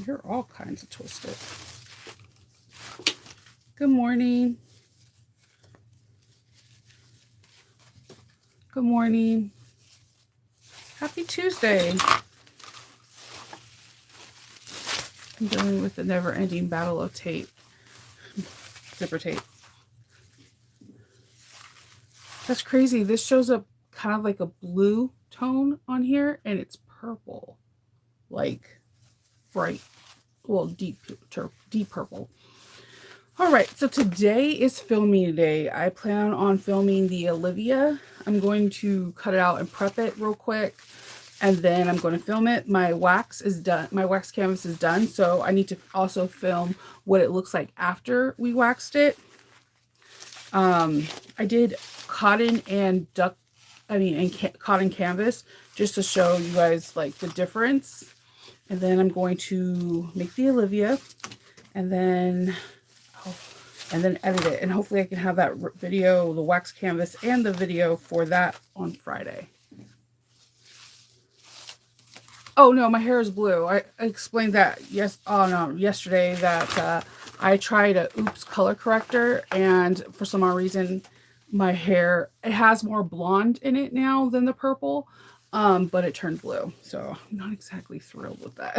You're all kinds of twisted. Good morning. Good morning. Happy Tuesday. I'm dealing with the never-ending battle of tape. Zipper tape. That's crazy. This shows up kind of like a blue tone on here, and it's purple. Like bright, well, deep purple. All right, so today is filming day. I plan on filming the Olivia. I'm going to cut it out and prep it real quick, and then I'm going to film it. My wax is done. My wax canvas is done, so I need to also film what it looks like after we waxed it. I did cotton and cotton canvas just to show you guys like the difference. And then I'm going to make the Olivia, and then edit it, and hopefully I can have that video, the wax canvas and the video for that on Friday. Oh no, my hair is blue. I explained that yesterday that I tried a Oops color corrector, and for some odd reason my hair, it has more blonde in it now than the purple, but it turned blue, so I'm not exactly thrilled with that.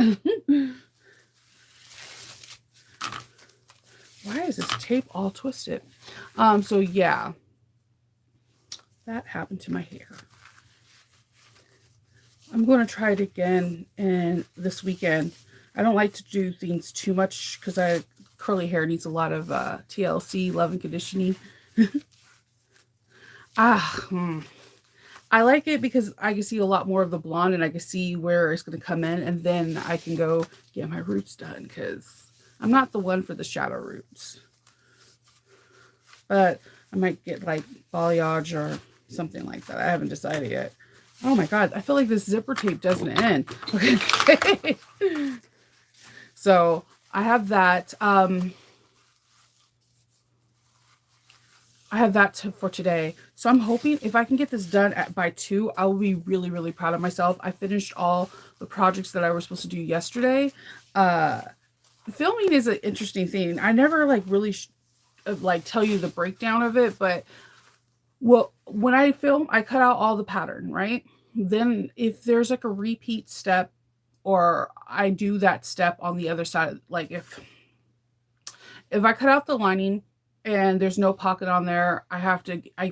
Why is this tape all twisted? So yeah, that happened to my hair. I'm going to try it again this weekend. I don't like to do things too much because curly hair needs a lot of TLC, love and conditioning. I like it because I can see a lot more of the blonde, and I can see where it's going to come in, and then I can go get my roots done because I'm not the one for the shadow roots. But I might get like balayage or something like that. I haven't decided yet. Oh my God, I feel like this zipper tape doesn't end. Okay. So I have that. For today. So I'm hoping if I can get this done by 2, I will be really, really proud of myself. I finished all the projects that I was supposed to do yesterday. Filming is an interesting thing. I never like really tell you the breakdown of it, but when I film, I cut out all the pattern, right? Then if there's like a repeat step, or I do that step on the other side, like if I cut out the lining and there's no pocket on there, I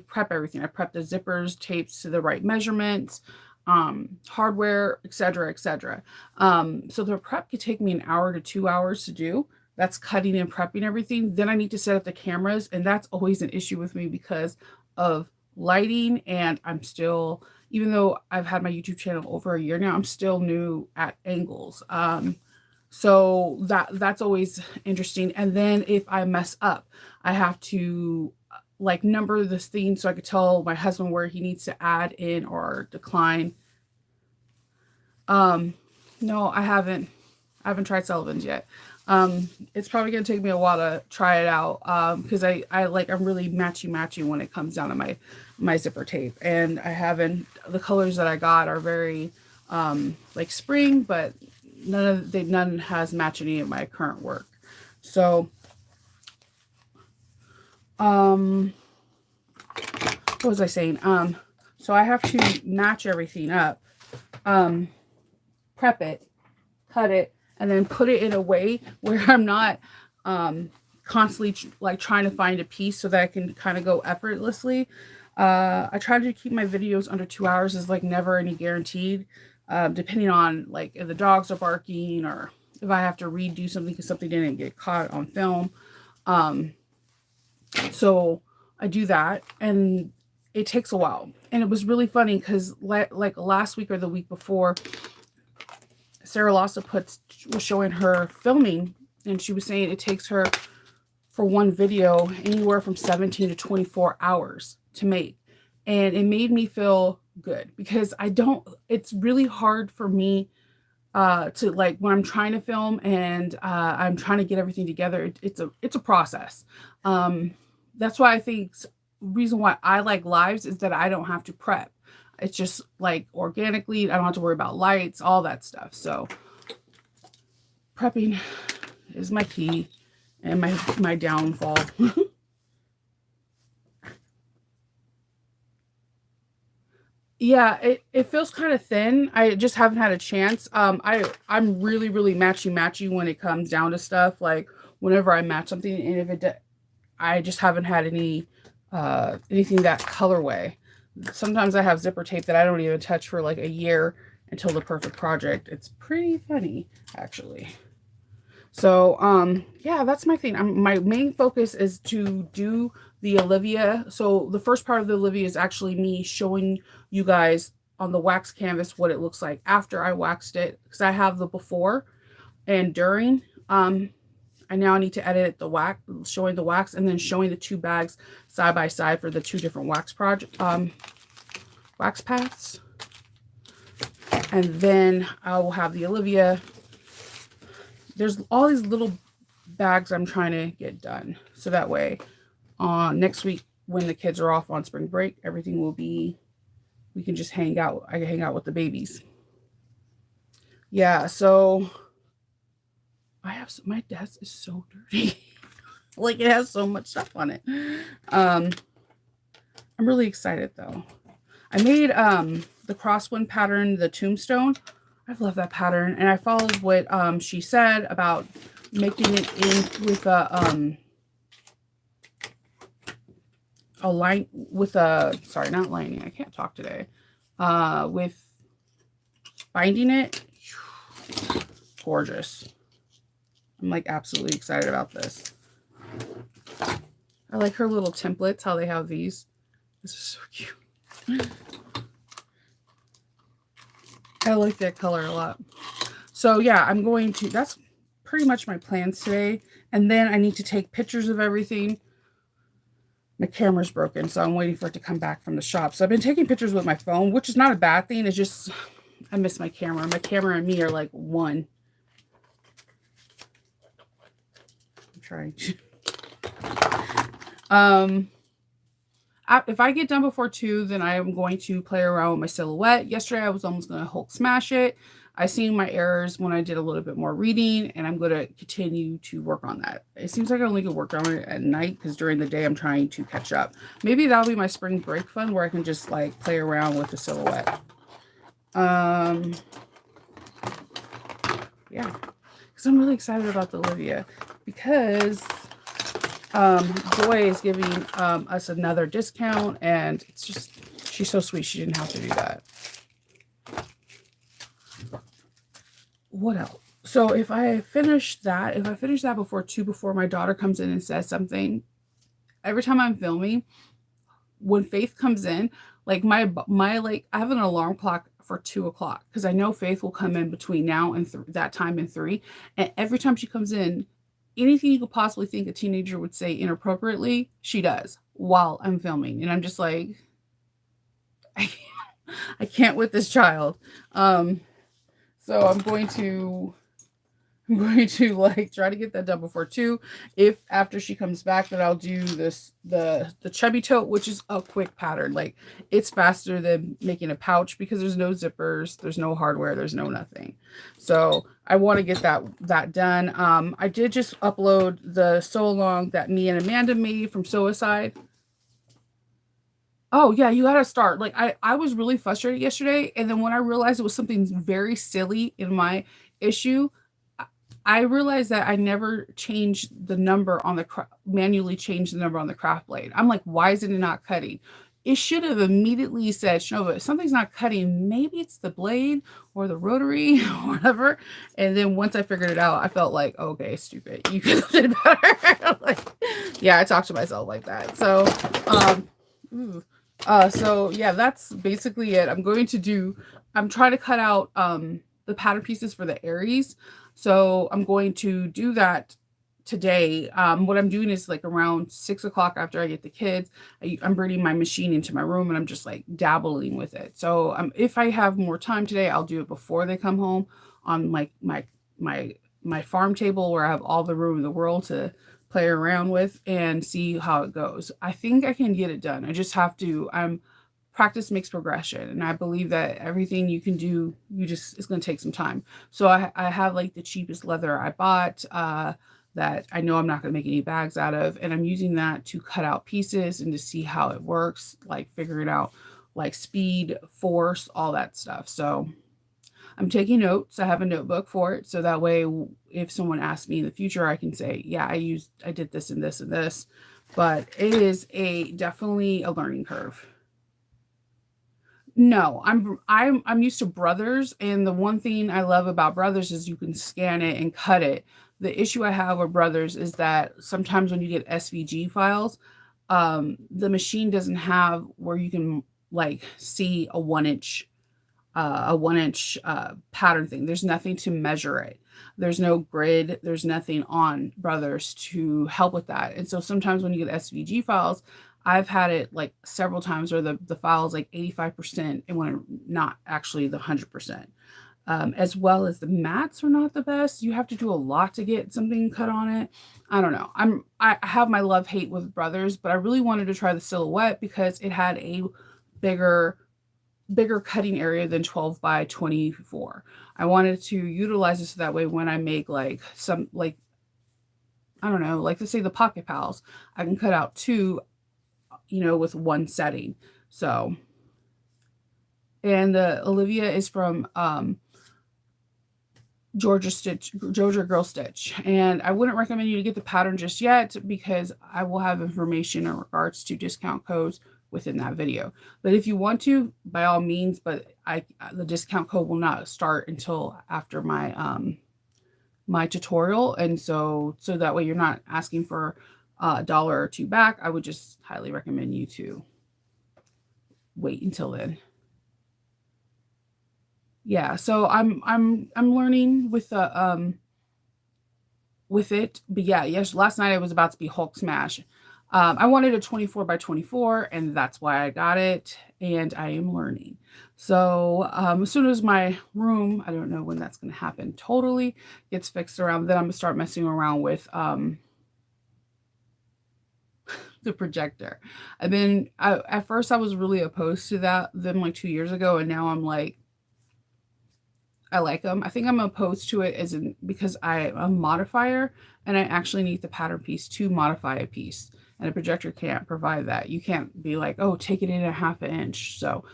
prep everything. I prep the zippers, tapes to the right measurements, hardware, etc., etc. So the prep could take me an hour to 2 hours to do. That's cutting and prepping everything. Then I need to set up the cameras, and that's always an issue with me because of lighting, and I'm still, even though I've had my YouTube channel over a year now, I'm still new at angles. So that's always interesting. And then if I mess up, I have to like number this thing so I could tell my husband where he needs to add in or decline. No, I haven't tried Sullivan's yet. It's probably gonna take me a while to try it out, because I'm really matchy when it comes down to my zipper tape, and the colors that I got are very like spring, but none has matched any of my current work. So what was I saying? So I have to match everything up, prep it, cut it, and then put it in a way where I'm not constantly trying to find a piece so that I can kind of go effortlessly. I try to keep my videos under 2 hours, is like never any guaranteed, depending on like if the dogs are barking or if I have to redo something because something didn't get caught on film. So I do that, and it takes a while. And it was really funny because like last week or the week before, Sarah Lassa was showing her filming, and she was saying it takes her for one video anywhere from 17 to 24 hours to make. And it made me feel good because it's really hard for me to like when I'm trying to film and I'm trying to get everything together. It's a process. That's why I think reason why I like lives is that I don't have to prep. It's just like organically, I don't have to worry about lights, all that stuff. So prepping is my key and my downfall. Yeah, it feels kind of thin. I just haven't had a chance. I'm really really matchy when it comes down to stuff. Like whenever I match something, and if I just haven't had anything that colorway. Sometimes I have zipper tape that I don't even touch for like a year until the perfect project. It's pretty funny, actually. So, yeah, that's my thing. My main focus is to do the Olivia. So the first part of the Olivia is actually me showing you guys on the wax canvas what it looks like after I waxed it, because I have the before and during. I now need to edit the wax, showing the wax, and then showing the two bags side by side for the two different wax paths. And then I will have the Olivia. There's all these little bags I'm trying to get done. So that way, next week when the kids are off on spring break, everything will be, we can just hang out. I can hang out with the babies. Yeah, so my desk is so dirty. Like it has so much stuff on it. I'm really excited though. I made the crosswind pattern, the tombstone. I love that pattern, and I followed what she said about making it in with a line with a, sorry, not lining. I can't talk today. With binding it. Gorgeous. I'm like absolutely excited about this. I like her little templates, how they have these. This is so cute. I like that color a lot. So yeah, I'm going to, that's pretty much my plans today. And then I need to take pictures of everything. My camera's broken, so I'm waiting for it to come back from the shop. So I've been taking pictures with my phone, which is not a bad thing. It's just, I miss my camera. My camera and me are like one. I'm trying to. If I get done before 2, then I am going to play around with my silhouette. Yesterday, I was almost going to Hulk smash it. I seen my errors when I did a little bit more reading, and I'm going to continue to work on that. It seems like I only can work on it at night because during the day I'm trying to catch up. Maybe that'll be my spring break fun where I can just like play around with the silhouette. Yeah, because I'm really excited about the Olivia, because Joy is giving us another discount, and it's just, she's so sweet. She didn't have to do that. What else? So if I finish that before 2, before my daughter comes in and says something, every time I'm filming, when Faith comes in, like my like, I have an alarm clock for 2 o'clock because I know Faith will come in between now and that time and 3. And every time she comes in, anything you could possibly think a teenager would say inappropriately, she does while I'm filming. And I'm just like, I can't with this child. So I'm going to like try to get that done before 2. If after she comes back, then I'll do this, the chubby tote, which is a quick pattern. Like it's faster than making a pouch because there's no zippers, there's no hardware, there's no nothing. So I want to get that done. I did just upload the sew along that me and Amanda made from Sew-A-Side. Oh yeah, you gotta start. Like I was really frustrated yesterday, and then when I realized it was something very silly in my issue, I realized that I never changed the number on the manually changed the number on the craft blade. I'm like, why is it not cutting? It should have immediately said, Shnova, something's not cutting. Maybe it's the blade or the rotary or whatever. And then once I figured it out, I felt like, okay, stupid. You could have done better. Like, yeah, I talked to myself like that. So, so yeah, that's basically it. I'm trying to cut out the pattern pieces for the Aries. So I'm going to do that today. What I'm doing is like around 6 o'clock after I get the kids, I'm bringing my machine into my room and I'm just like dabbling with it. So if I have more time today, I'll do it before they come home on like my farm table where I have all the room in the world to play around with and see how it goes. I think I can get it done. I just have to, practice makes progression. And I believe that everything you can do, it's going to take some time. So I have like the cheapest leather I bought, that I know I'm not going to make any bags out of. And I'm using that to cut out pieces and to see how it works, like figuring out like speed, force, all that stuff. So I'm taking notes. I have a notebook for it. So that way, if someone asks me in the future, I can say, yeah, I did this and this and this. But it is definitely a learning curve. No, I'm used to Brothers, and the one thing I love about Brothers is you can scan it and cut it. The issue I have with Brothers is that sometimes when you get SVG files, the machine doesn't have where you can like see a 1 inch pattern thing. There's nothing to measure it. There's no grid. There's nothing on Brothers to help with that. And so sometimes when you get SVG files, I've had it like several times where the file is like 85% and when not actually the 100%. As well as the mats are not the best. You have to do a lot to get something cut on it. I don't know. I have my love hate with Brothers, but I really wanted to try the Silhouette because it had a bigger bigger cutting area than 12 by 24. I wanted to utilize it so that way when I make like some like I don't know, like let's say the Pocket Pals, I can cut out two, with one setting. So, and Olivia is from Georgia Girl Stitch. And I wouldn't recommend you to get the pattern just yet because I will have information in regards to discount codes within that video. But if you want to, by all means, but the discount code will not start until after my tutorial. And so that way you're not asking for a dollar or two back. I would just highly recommend you to wait until then. Yeah, so I'm learning with it. But yeah, yes, last night I was about to be Hulk smash. I wanted a 24 by 24 and that's why I got it, and I am learning. So as soon as my room, I don't know when that's going to happen totally, gets fixed around, then I'm going to start messing around with the projector. At first I was really opposed to them like 2 years ago, and now I'm like, I like them. I think I'm opposed to it because I'm a modifier and I actually need the pattern piece to modify a piece. And a projector can't provide that. You can't be like, oh, take it in a half an inch. So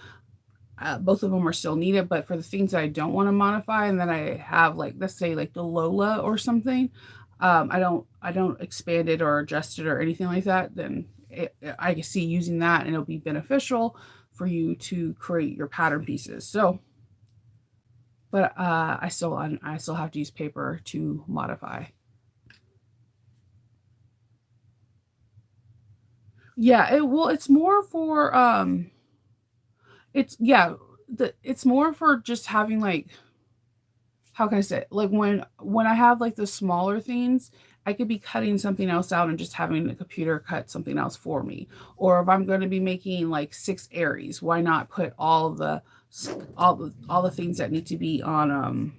both of them are still needed. But for the things that I don't want to modify and that I have, like, let's say like the Lola or something, I don't expand it or adjust it or anything like that, then I can see using that and it'll be beneficial for you to create your pattern pieces. So but I still have to use paper to modify. Yeah, it's more for it's more for just having like, how can I say it? Like when I have like the smaller things, I could be cutting something else out and just having the computer cut something else for me. Or if I'm going to be making like 6 Aries, why not put all the things that need to be on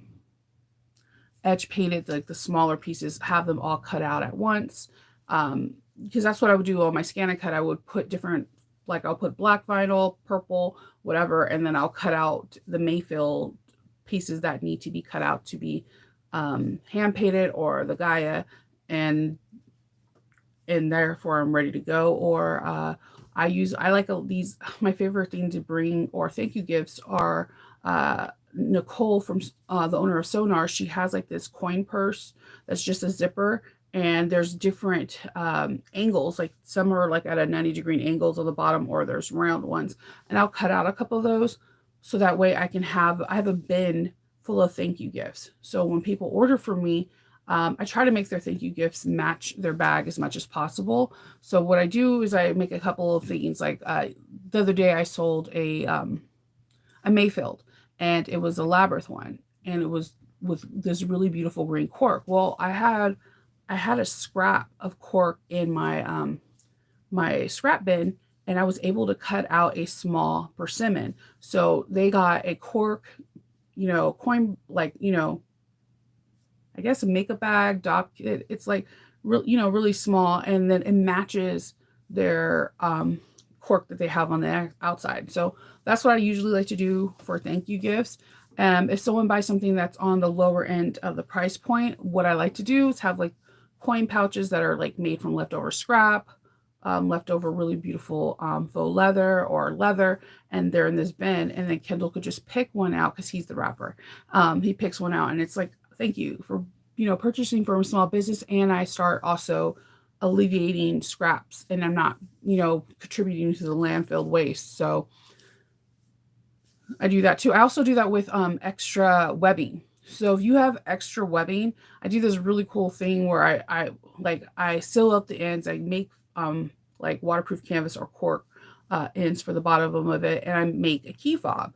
edge painted, like the smaller pieces, have them all cut out at once. Because that's what I would do on my ScanNCut. I would put different, like I'll put black vinyl, purple, whatever, and then I'll cut out the Mayfield pieces that need to be cut out to be hand painted, or the Gaia, and therefore I'm ready to go. Or I like these, my favorite thing to bring or thank you gifts are Nicole from the owner of Sonar. She has like this coin purse that's just a zipper, and there's different angles, like some are like at a 90-degree angles on the bottom, or there's round ones, and I'll cut out a couple of those so that way I have a bin full of thank you gifts. So when people order from me, I try to make their thank you gifts match their bag as much as possible. So what I do is I make a couple of things. Like the other day I sold a Mayfield, and it was a labyrinth one, and it was with this really beautiful green cork. Well, I had a scrap of cork in my scrap bin, and I was able to cut out a small persimmon. So they got a cork, coin, like, I guess a makeup bag, doc. It's like really small, and then it matches their cork that they have on the outside. So that's what I usually like to do for thank you gifts. If someone buys something that's on the lower end of the price point, what I like to do is have like coin pouches that are like made from leftover scrap, leftover really beautiful faux leather or leather, and they're in this bin. And then Kendall could just pick one out because he's the wrapper. He picks one out, and it's like, thank you for purchasing from a small business, and I start also alleviating scraps, and I'm not contributing to the landfill waste. So I do that too. I also do that with extra webbing. So if you have extra webbing, I do this really cool thing where I seal up the ends. I make like waterproof canvas or cork ends for the bottom of it, and I make a key fob.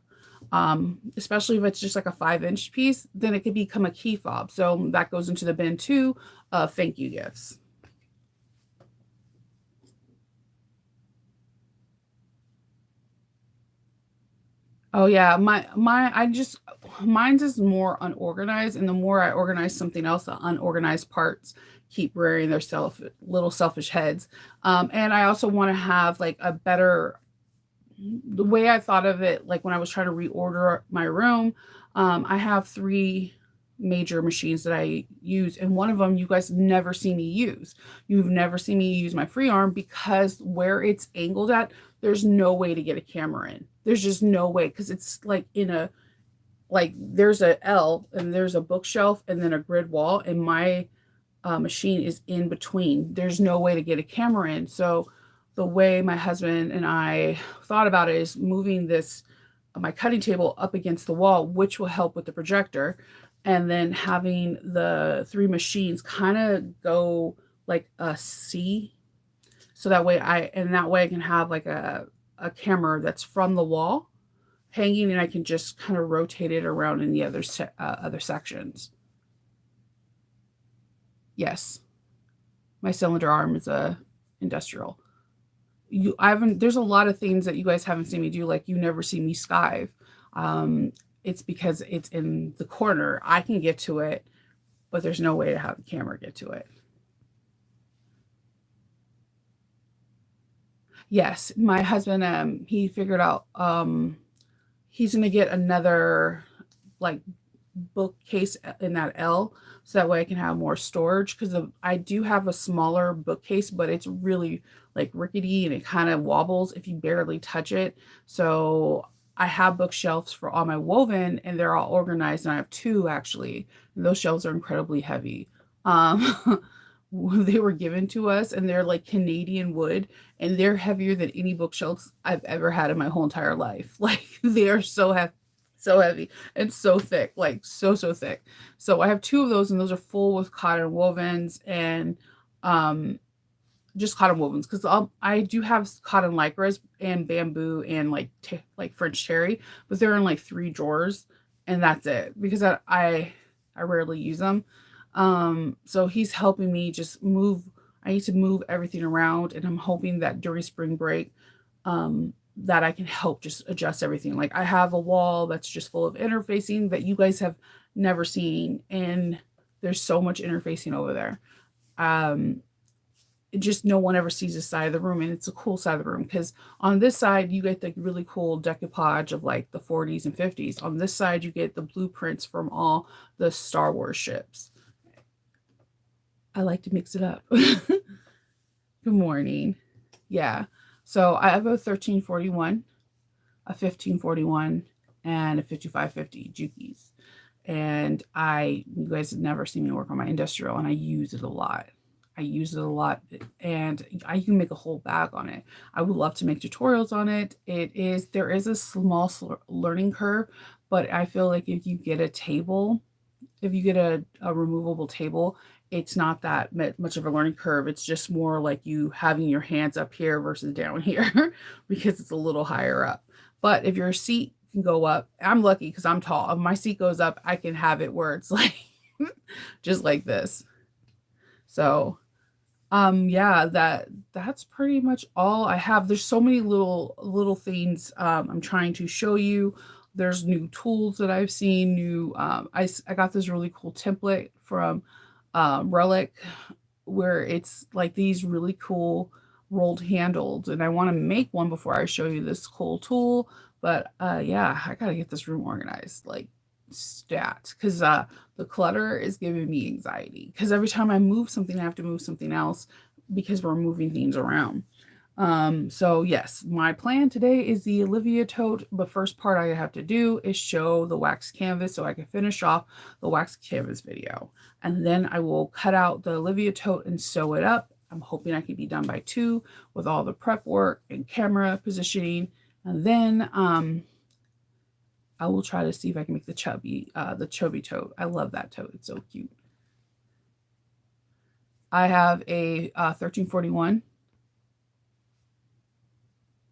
Especially if it's just like a 5-inch piece, then it could become a key fob. So that goes into the bin too of thank you gifts. Oh yeah, mine's is more unorganized, and the more I organize something else, the unorganized parts keep rearing their little selfish heads. And I also want to have like a better the way I thought of it, like when I was trying to reorder my room. I have three major machines that I use, and one of them you guys never see me use. You've never seen me use my free arm because where it's angled at, there's no way to get a camera in. There's just no way because it's like in a like there's a L and there's a bookshelf and then a grid wall, and my machine is in between. There's no way to get a camera in. So the way my husband and I thought about it is moving this my cutting table up against the wall, which will help with the projector, and then having the three machines kind of go like a C, so that way I can have like a camera that's from the wall hanging, and I can just kind of rotate it around in the other sections. Yes, my cylinder arm is a industrial. I haven't There's a lot of things that you guys haven't seen me do, like you never see me skive. Um, it's because it's in the corner. I can get to it, but there's no way to have the camera get to it. Yes, my husband, he figured out he's gonna get another like bookcase in that L, so that way I can have more storage because I do have a smaller bookcase, but it's really like rickety and it kind of wobbles if you barely touch it. So I have bookshelves for all my woven, and they're all organized, and I have two actually. And those shelves are incredibly heavy. Um, they were given to us, and they're like Canadian wood, and they're heavier than any bookshelves I've ever had in my whole entire life. Like they are so heavy and so thick, like so thick. So I have two of those, and those are full with cotton wovens and um just cotton wovens because I do have cotton lycras and bamboo and like French terry, but they're in like three drawers, and that's it because I rarely use them. So he's helping me just move. I need to move everything around, and I'm hoping that during spring break, that I can help just adjust everything. Like I have a wall that's just full of interfacing that you guys have never seen, and there's so much interfacing over there. Um, just no one ever sees this side of the room, and it's a cool side of the room because on this side you get the really cool decoupage of like the 40s and 50s. On this side you get the blueprints from all the Star Wars ships. I like to mix it up. Good morning. Yeah. So I have a 1341, a 1541, and a 5550 Jukies. And you guys have never seen me work on my industrial, and I use it a lot. I use it a lot, and I can make a whole bag on it. I would love to make tutorials on it. There is a small learning curve, but I feel like if you get a removable table, it's not that much of a learning curve. It's just more like you having your hands up here versus down here because it's a little higher up. But if your seat can go up, I'm lucky because I'm tall. If my seat goes up, I can have it where it's like just like this. So yeah, that's pretty much all I have. There's so many little things I'm trying to show you. There's new tools that I've seen, I got this really cool template from Relic, where it's like these really cool rolled handled, and I want to make one before I show you this cool tool. But yeah, I gotta get this room organized like stat, because the clutter is giving me anxiety, because every time I move something I have to move something else because we're moving things around. So yes, my plan today is the Olivia tote. The first part I have to do is show the wax canvas so I can finish off the wax canvas video. And then I will cut out the Olivia tote and sew it up. I'm hoping I can be done by 2 with all the prep work and camera positioning. And then I will try to see if I can make the chubby tote. I love that tote. It's so cute. I have a 1341.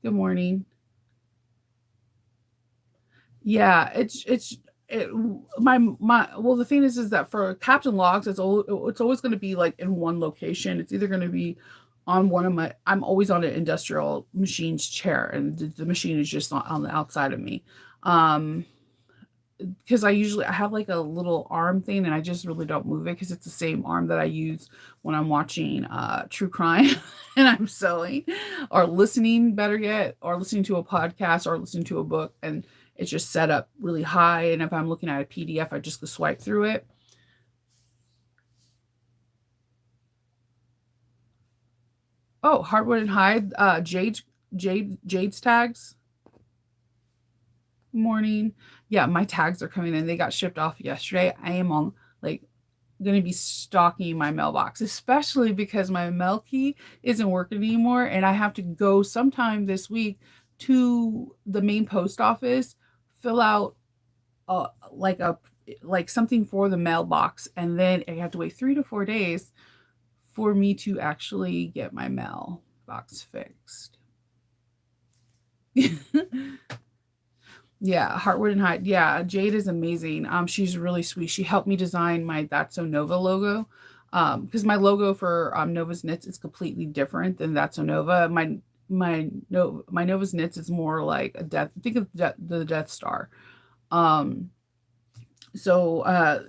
Good morning. Yeah, my well, the thing is that for Captain Logs, it's always going to be like in one location. It's either going to be on one of my I'm always on an industrial machines chair, and the machine is just on the outside of me. Um because I have like a little arm thing, and I just really don't move it because it's the same arm that I use when I'm watching true crime and I'm sewing, or listening, better yet, or listening to a podcast or listening to a book, and it's just set up really high, and if I'm looking at a PDF I just go swipe through it. Oh, Hardwood and Hide, Jade's tags. Morning. Yeah, my tags are coming in. They got shipped off yesterday. I am on like going to be stocking my mailbox, especially because my mail key isn't working anymore, and I have to go sometime this week to the main post office, fill out uh like a like something for the mailbox, and then I have to wait 3 to 4 days for me to actually get my mailbox fixed. Yeah, Heartwood and Hyde. Yeah, Jade is amazing. She's really sweet. She helped me design my That's So Nova logo. Because my logo for Nova's Knits is completely different than That's So Nova. My Nova's Knits is more like a death. Think of the Death Star. Um, so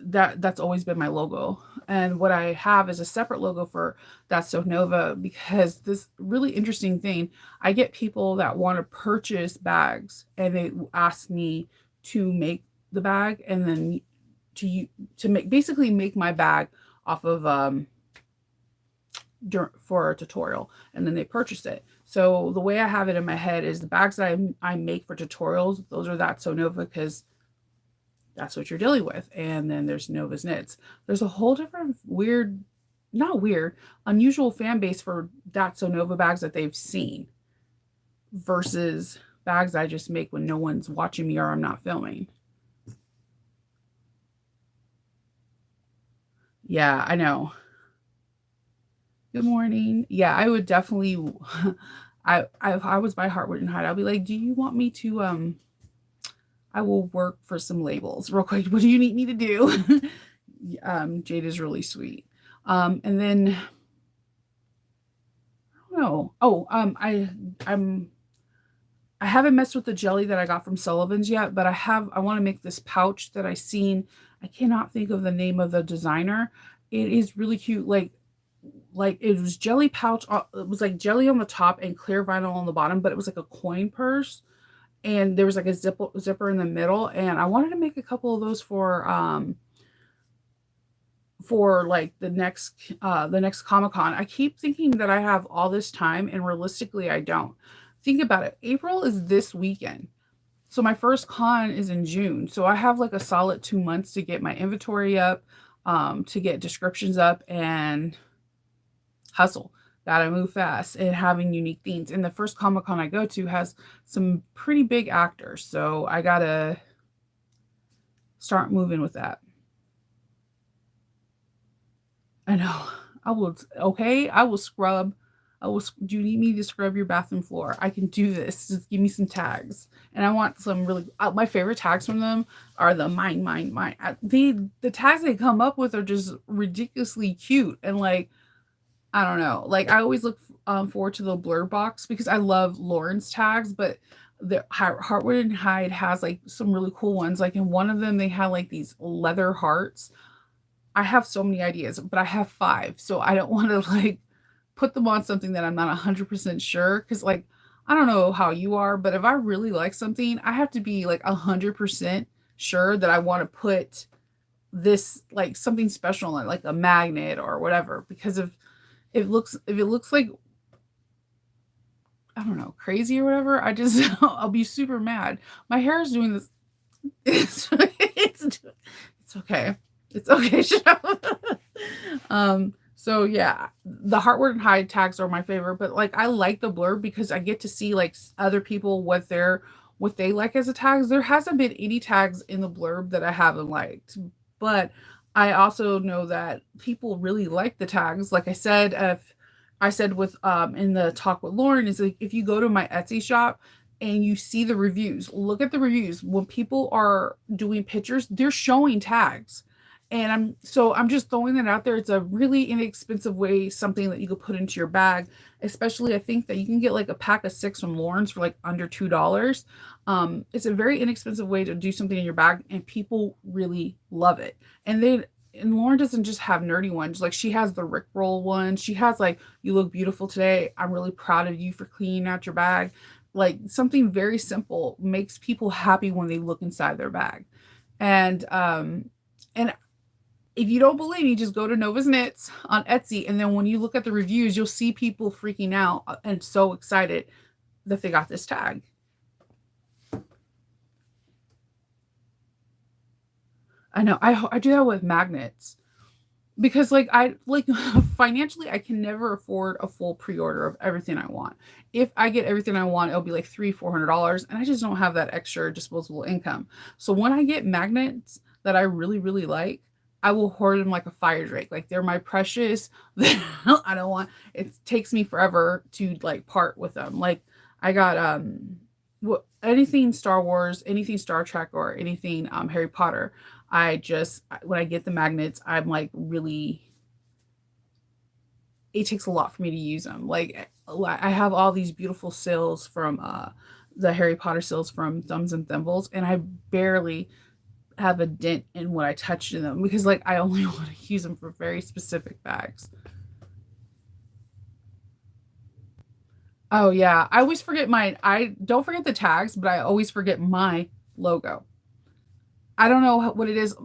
that's always been my logo, and what I have is a separate logo for That's So Nova, because this really interesting thing, I get people that want to purchase bags and they ask me to make the bag, and then to make basically make my bag off of for a tutorial, and then they purchase it. So the way I have it in my head is the bags that I make for tutorials, those are That's So Nova, because that's what you're dealing with. And then there's Nova's Knits. There's a whole different weird, not weird, unusual fan base for That's So Nova bags that they've seen versus bags I just make when no one's watching me or I'm not filming. Yeah, I know. Good morning. Yeah, I would definitely if I was by Heartwood and Hyde, I'll be like, do you want me to I will work for some labels real quick. What do you need me to do? Jade is really sweet. And then I don't know. Oh, I haven't messed with the jelly that I got from Sullivan's yet, but I want to make this pouch that I seen. I cannot think of the name of the designer. It is really cute. Like it was jelly pouch. It was like jelly on the top and clear vinyl on the bottom, but it was like a coin purse, and there was like a zipper in the middle, and I wanted to make a couple of those for like the next Comic-Con. I keep thinking that I have all this time, and realistically I don't. Think about it. April is this weekend. So my first con is in June. So I have like a solid 2 months to get my inventory up, to get descriptions up, and hustle. Gotta move fast and having unique themes. And the first Comic Con I go to has some pretty big actors. So I gotta start moving with that. I know. I will, okay. I will scrub. Do you need me to scrub your bathroom floor? I can do this. Just give me some tags. And I want some really, my favorite tags from them are the mine. The tags they come up with are just ridiculously cute. And like, I don't know. Like I always look forward to the blur box because I love Lauren's tags, but the Heartwood and Hyde has like some really cool ones. Like in one of them, they had like these leather hearts. I have so many ideas, but I have 5, so I don't want to like put them on something that I'm not 100% sure. Cause like, I don't know how you are, but if I really like something, I have to be like 100% sure that I want to put this like something special on, like a magnet or whatever. Because if it looks like, I don't know, crazy or whatever, I just I'll be super mad. My hair is doing this. It's okay. It's okay. Shut up. So yeah, the Heartwood and Hide tags are my favorite, but like I like the blurb because I get to see like other people what they like as a tags. There hasn't been any tags in the blurb that I haven't liked, but I also know that people really like the tags. Like I said, if I said with in the talk with Lauren is like if you go to my Etsy shop and you see the reviews, look at the reviews. When people are doing pictures, they're showing tags. And I'm just throwing that out there. It's a really inexpensive way, something that you could put into your bag. Especially I think that you can get like a pack of 6 from Lauren's for like under $2. It's a very inexpensive way to do something in your bag and people really love it. And Lauren doesn't just have nerdy ones. Like she has the Rickroll one. She has like, you look beautiful today. I'm really proud of you for cleaning out your bag. Like something very simple makes people happy when they look inside their bag. And if you don't believe me, just go to Nova's Knits on Etsy. And then when you look at the reviews, you'll see people freaking out and so excited that they got this tag. I know. I do that with magnets because like I like financially I can never afford a full pre-order of everything I want. If I get everything I want, it'll be like $300-400, and I just don't have that extra disposable income. So when I get magnets that I really really like, I will hoard them like a fire drake. Like they're my precious. I don't want. It takes me forever to like part with them. Like I got anything Star Wars, anything Star Trek, or anything Harry Potter. I just when I get the magnets, I'm like really it takes a lot for me to use them. Like I have all these beautiful sills from the Harry Potter sills from Thumbs and Thimbles, and I barely have a dent in what I touched in them because like I only want to use them for very specific bags. Oh yeah, I always forget my I don't forget the tags, but I always forget my logo. I don't know what it is.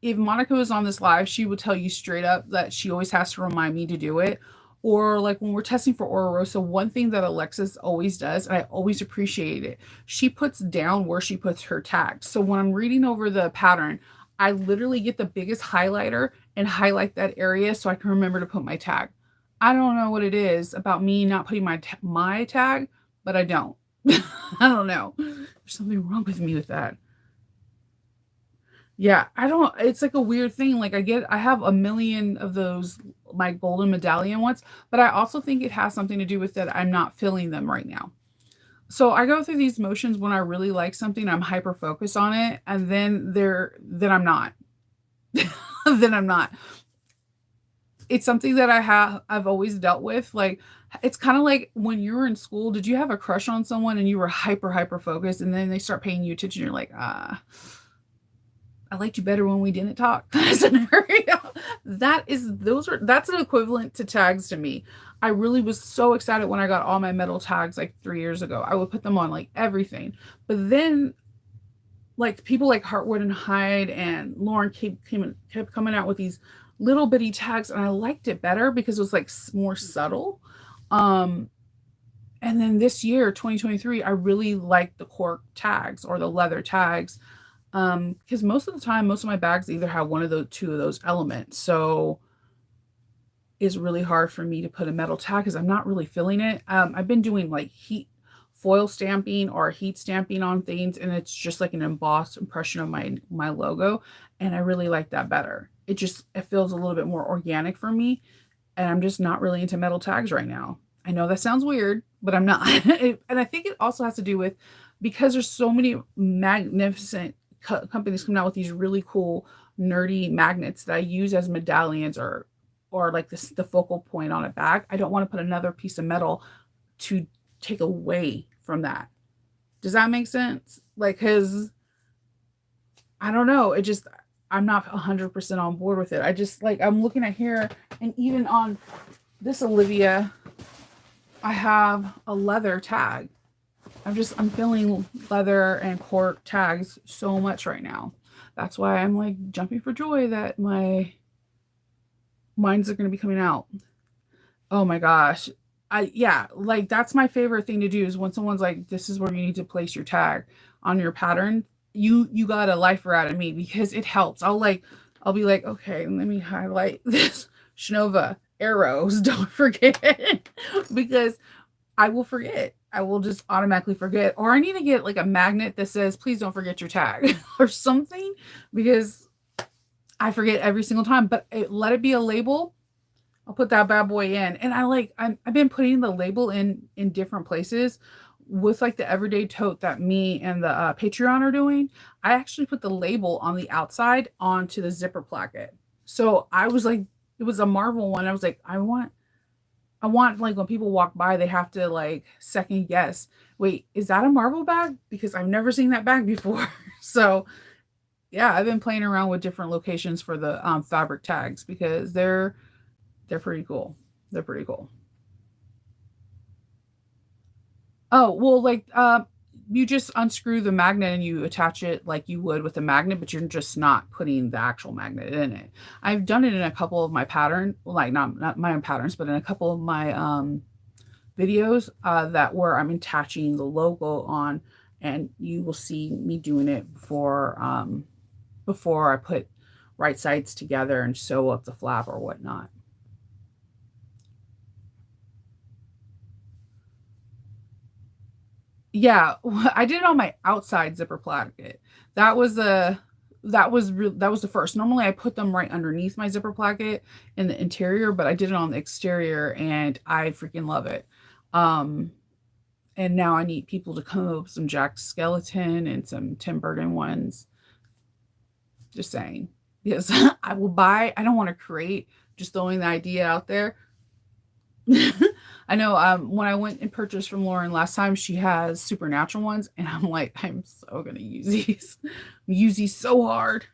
If Monica was on this live, she would tell you straight up that she always has to remind me to do it. Or like when we're testing for Ora Rosa, one thing that Alexis always does, and I always appreciate it, she puts down where she puts her tags. So when I'm reading over the pattern, I literally get the biggest highlighter and highlight that area so I can remember to put my tag. I don't know what it is about me not putting my tag, but I don't. I don't know. There's something wrong with me with that. Yeah, I don't it's like a weird thing, like, I have a million of those, my golden medallion ones, but I also think it has something to do with that I'm not feeling them right now. So, I go through these motions when I really like something, I'm hyper focused on it, and then I'm not. Then I'm not. It's something that I've always dealt with, like, it's kinda like when you were in school, did you have a crush on someone and you were hyper focused, and then they start paying you attention, you're like, "Ah." I liked you better when we didn't talk kind of scenario. That's an equivalent to tags to me. I really was so excited when I got all my metal tags like 3 years ago. I would put them on like everything. But then like people like Heartwood and Hyde and Lauren kept coming out with these little bitty tags, and I liked it better because it was like more subtle. Um, and then this year, 2023, I really liked the cork tags or the leather tags because most of the time, most of my bags either have one of the two of those elements. So it's really hard for me to put a metal tag because I'm not really feeling it. I've been doing like heat foil stamping or heat stamping on things, and it's just like an embossed impression of my logo, and I really like that better. It feels a little bit more organic for me, and I'm just not really into metal tags right now. I know that sounds weird, but I'm not. And I think it also has to do with because there's so many magnificent companies coming out with these really cool nerdy magnets that I use as medallions or like this the focal point on a bag. I don't want to put another piece of metal to take away from that. Does that make sense? Like, cause I don't know. I'm not 100% on board with it. I just like I'm looking at here and even on this Olivia, I have a leather tag. I'm feeling leather and cork tags so much right now. That's why I'm like jumping for joy that mines are going to be coming out. Oh my gosh. Yeah, like that's my favorite thing to do is when someone's like, this is where you need to place your tag on your pattern. You got a lifer out of me because it helps. I'll be like, okay, let me highlight this Shinova arrows. Don't forget. Because I will forget. I will just automatically forget. Or I need to get like a magnet that says, please don't forget your tag or something because I forget every single time. But let it be a label. I'll put that bad boy in. And I've been putting the label in different places with like the everyday tote that me and the Patreon are doing. I actually put the label on the outside onto the zipper placket. So I was like, it was a Marvel one. I was like, I want like when people walk by, they have to like second guess. Wait, is that a Marvel bag? Because I've never seen that bag before. So yeah, I've been playing around with different locations for the fabric tags because they're pretty cool. They're pretty cool. Oh, well, like, you just unscrew the magnet and you attach it like you would with a magnet, but you're just not putting the actual magnet in it. I've done it in a couple of my pattern, like not my own patterns, but in a couple of my videos that where I'm attaching the logo on, and you will see me doing it before I put right sides together and sew up the flap or whatnot. Yeah, I did it on my outside zipper placket. That was the that was the first. Normally I put them right underneath my zipper placket in the interior, but I did it on the exterior and I freaking love it. Um and now I need people to come up with some Jack Skeleton and some Tim Burton ones. Just saying. Because I don't want to create, just throwing the idea out there. I know when I went and purchased from Lauren last time, she has supernatural ones, and I'm like, I'm so gonna use these. Use these so hard.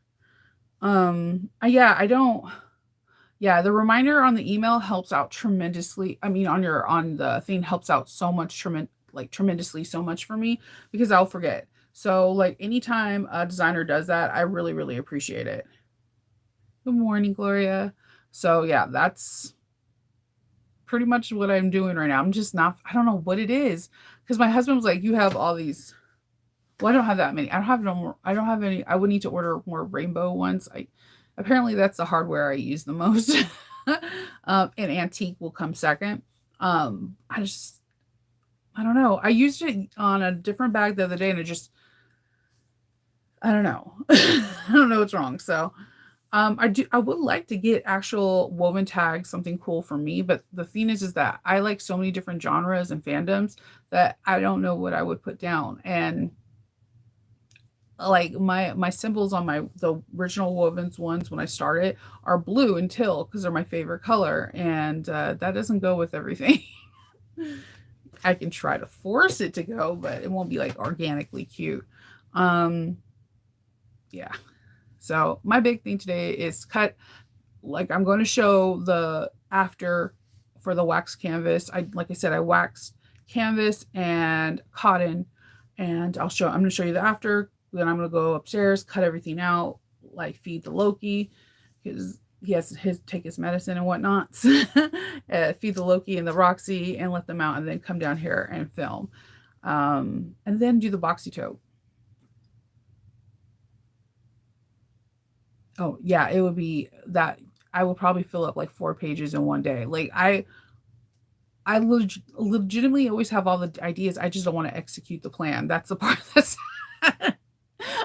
Yeah, I don't. Yeah, the reminder on the email helps out tremendously. I mean, on the thing helps out so much, tremendously so much for me because I'll forget. So like anytime a designer does that, I really really appreciate it. Good morning, Gloria. So yeah, that's pretty much what I'm doing right now. I'm just not, I don't know what it is. Because my husband was like, you have all these. Well, I don't have that many. I don't have no more. I don't have any. I would need to order more rainbow ones. Apparently that's the hardware I use the most. And antique will come second. I just, I don't know. I used it on a different bag the other day and it just, I don't know. I don't know what's wrong. So I would like to get actual woven tags, something cool for me, but the thing is that I like so many different genres and fandoms that I don't know what I would put down. And like my symbols on the original wovens ones when I started are blue and teal because they're my favorite color, and that doesn't go with everything. I can try to force it to go, but it won't be like organically cute. Um, yeah. So my big thing today is cut. Like I'm going to show the after for the wax canvas. Like I said, I waxed canvas and cotton, and I'm going to show you the after. Then I'm going to go upstairs, cut everything out, like feed the Loki because he has his take his medicine and whatnot. Feed the Loki and the Roxy and let them out, and then come down here and film, and then do the boxy tote. Oh, yeah, it would be that I would probably fill up like 4 pages in one day. Like legitimately always have all the ideas. I just don't want to execute the plan. That's the part that's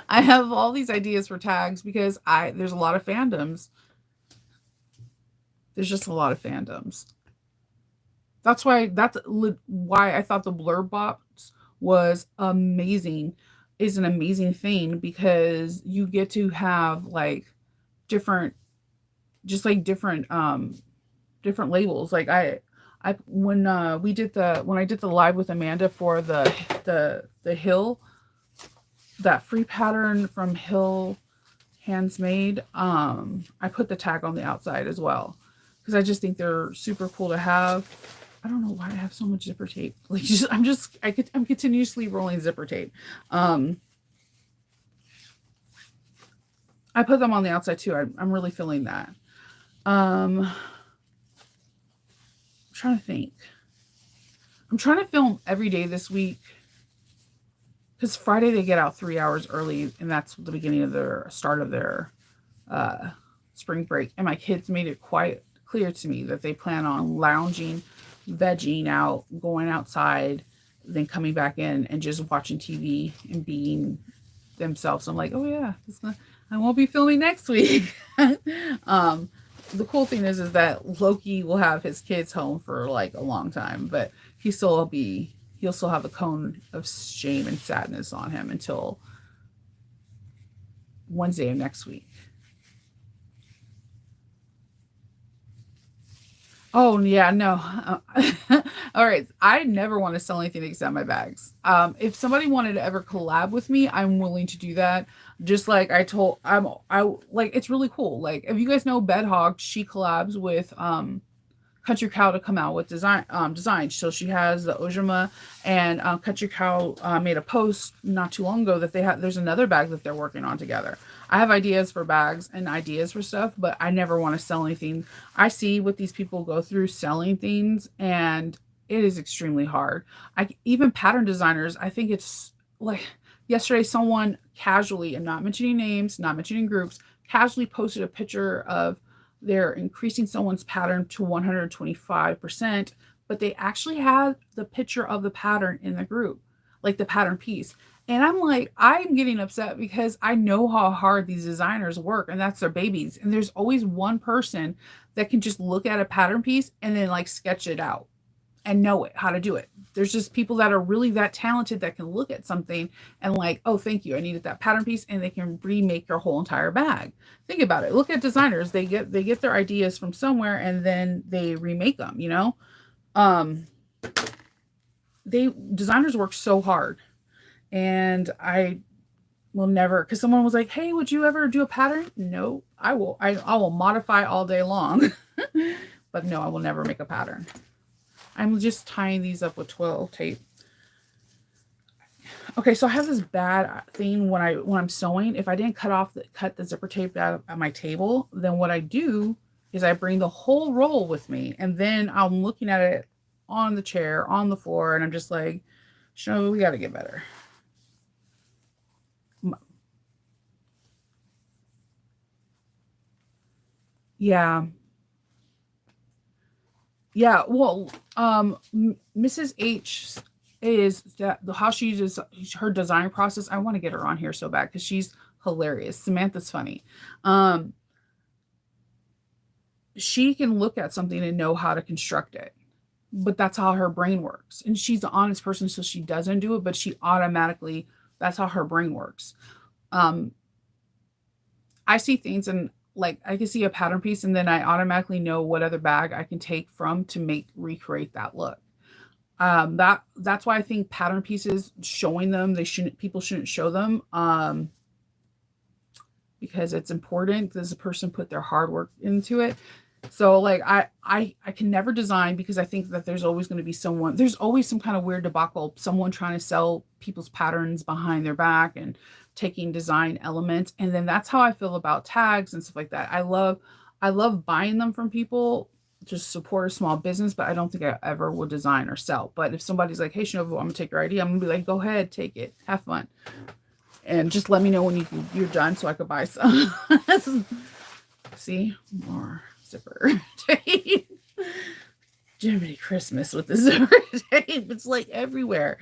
I have all these ideas for tags because I there's a lot of fandoms. There's just a lot of fandoms. Why I thought the blurb box was amazing is an amazing thing because you get to have like different just like different labels. Like I when I did the live with Amanda for the Hill, that free pattern from Hill Hands Made, I put the tag on the outside as well. because I just think they're super cool to have. I don't know why I have so much zipper tape. Like, I'm continuously rolling zipper tape. Um, I put them on the outside too. I'm really feeling that. I'm trying to think. I'm trying to film every day this week because Friday they get out 3 hours early, and that's the beginning of their start of their spring break. And my kids made it quite clear to me that they plan on lounging, vegging out, going outside, then coming back in and just watching TV and being themselves. I'm like, oh yeah, I won't be filming next week. The cool thing is that Loki will have his kids home for like a long time, but he'll still have a cone of shame and sadness on him until Wednesday of next week. Oh yeah, no. All right. I never want to sell anything except my bags. If somebody wanted to ever collab with me, I'm willing to do that. Just like I like it's really cool. Like if you guys know Bedhog, she collabs with Country Cow to come out with designs. So she has the Ojima, and Country Cow made a post not too long ago that there's another bag that they're working on together. I have ideas for bags and ideas for stuff, but I never want to sell anything. I see what these people go through selling things, and it is extremely hard. I even pattern designers, I think it's like yesterday someone casually, and not mentioning names, not mentioning groups, casually posted a picture of they're increasing someone's pattern to 125%, but they actually had the picture of the pattern in the group, like the pattern piece. And I'm like, I'm getting upset because I know how hard these designers work, and that's their babies. And there's always one person that can just look at a pattern piece and then like sketch it out and know it, how to do it. There's just people that are really that talented that can look at something and like, oh, thank you, I needed that pattern piece, and they can remake your whole entire bag. Think about it. Look at designers; they get their ideas from somewhere and then they remake them. Um, they designers work so hard, and I will never. Because someone was like, "Hey, would you ever do a pattern?" No, I will. I will modify all day long, but no, I will never make a pattern. I'm just tying these up with twill tape. Okay, so I have this bad thing when I'm sewing. If I didn't cut the zipper tape out at my table, then what I do is I bring the whole roll with me, and then I'm looking at it on the chair, on the floor, and I'm just like, "Show, we got to get better." Yeah, yeah. Well, Mrs. H is that how she uses her design process. I want to get her on here so bad because she's hilarious. Samantha's funny. Um, she can look at something and know how to construct it, but that's how her brain works. And she's an honest person, so she doesn't do it, but she automatically, that's how her brain works. Um, I see things and like I can see a pattern piece and then I automatically know what other bag I can take from to make recreate that look. That's why I think pattern pieces, showing them, people shouldn't show them. Because it's important because the person put their hard work into it. So like I can never design because I think that there's always some kind of weird debacle, someone trying to sell people's patterns behind their back and taking design elements. And then that's how I feel about tags and stuff like that. I love buying them from people to support a small business, but I don't think I ever will design or sell. But if somebody's like, hey Shinobu, I'm gonna take your idea, I'm gonna be like, go ahead, take it, have fun. And just let me know when you're done so I could buy some. See, more zipper tape. Jiminy Christmas with the zipper tape. It's like everywhere.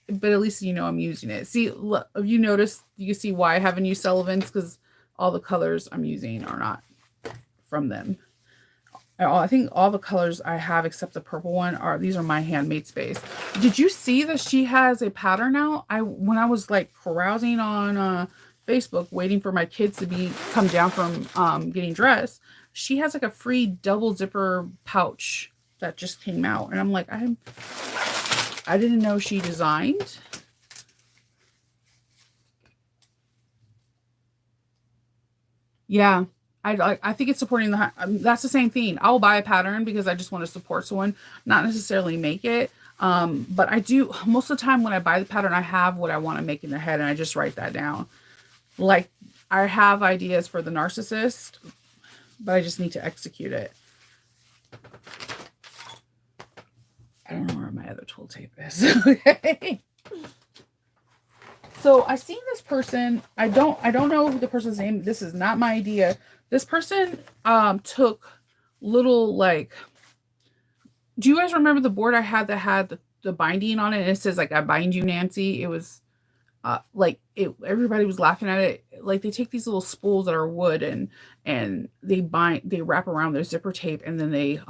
But at least I'm using it. See, look, if you notice, you can see why I haven't used Sullivan's because all the colors I'm using are not from them. I think all the colors I have except the purple one these are my Handmade Space. Did you see that she has a pattern out? When I was like carousing on Facebook waiting for my kids to come down from getting dressed, she has like a free double zipper pouch that just came out, and I'm like, I didn't know she designed. Yeah, I think it's supporting that's the same thing. I'll buy a pattern because I just want to support someone, not necessarily make it. But I do most of the time when I buy the pattern, I have what I want to make in the head and I just write that down. Like I have ideas for the narcissist, but I just need to execute it. I don't know where my other tool tape is. Okay. So I seen this person. I don't know the person's name. This is not my idea. This person took little like, do you guys remember the board I had that had the binding on it? And it says like, I bind you, Nancy. It was like it, everybody was laughing at it. Like they take these little spools that are wood and they wrap around their zipper tape and then they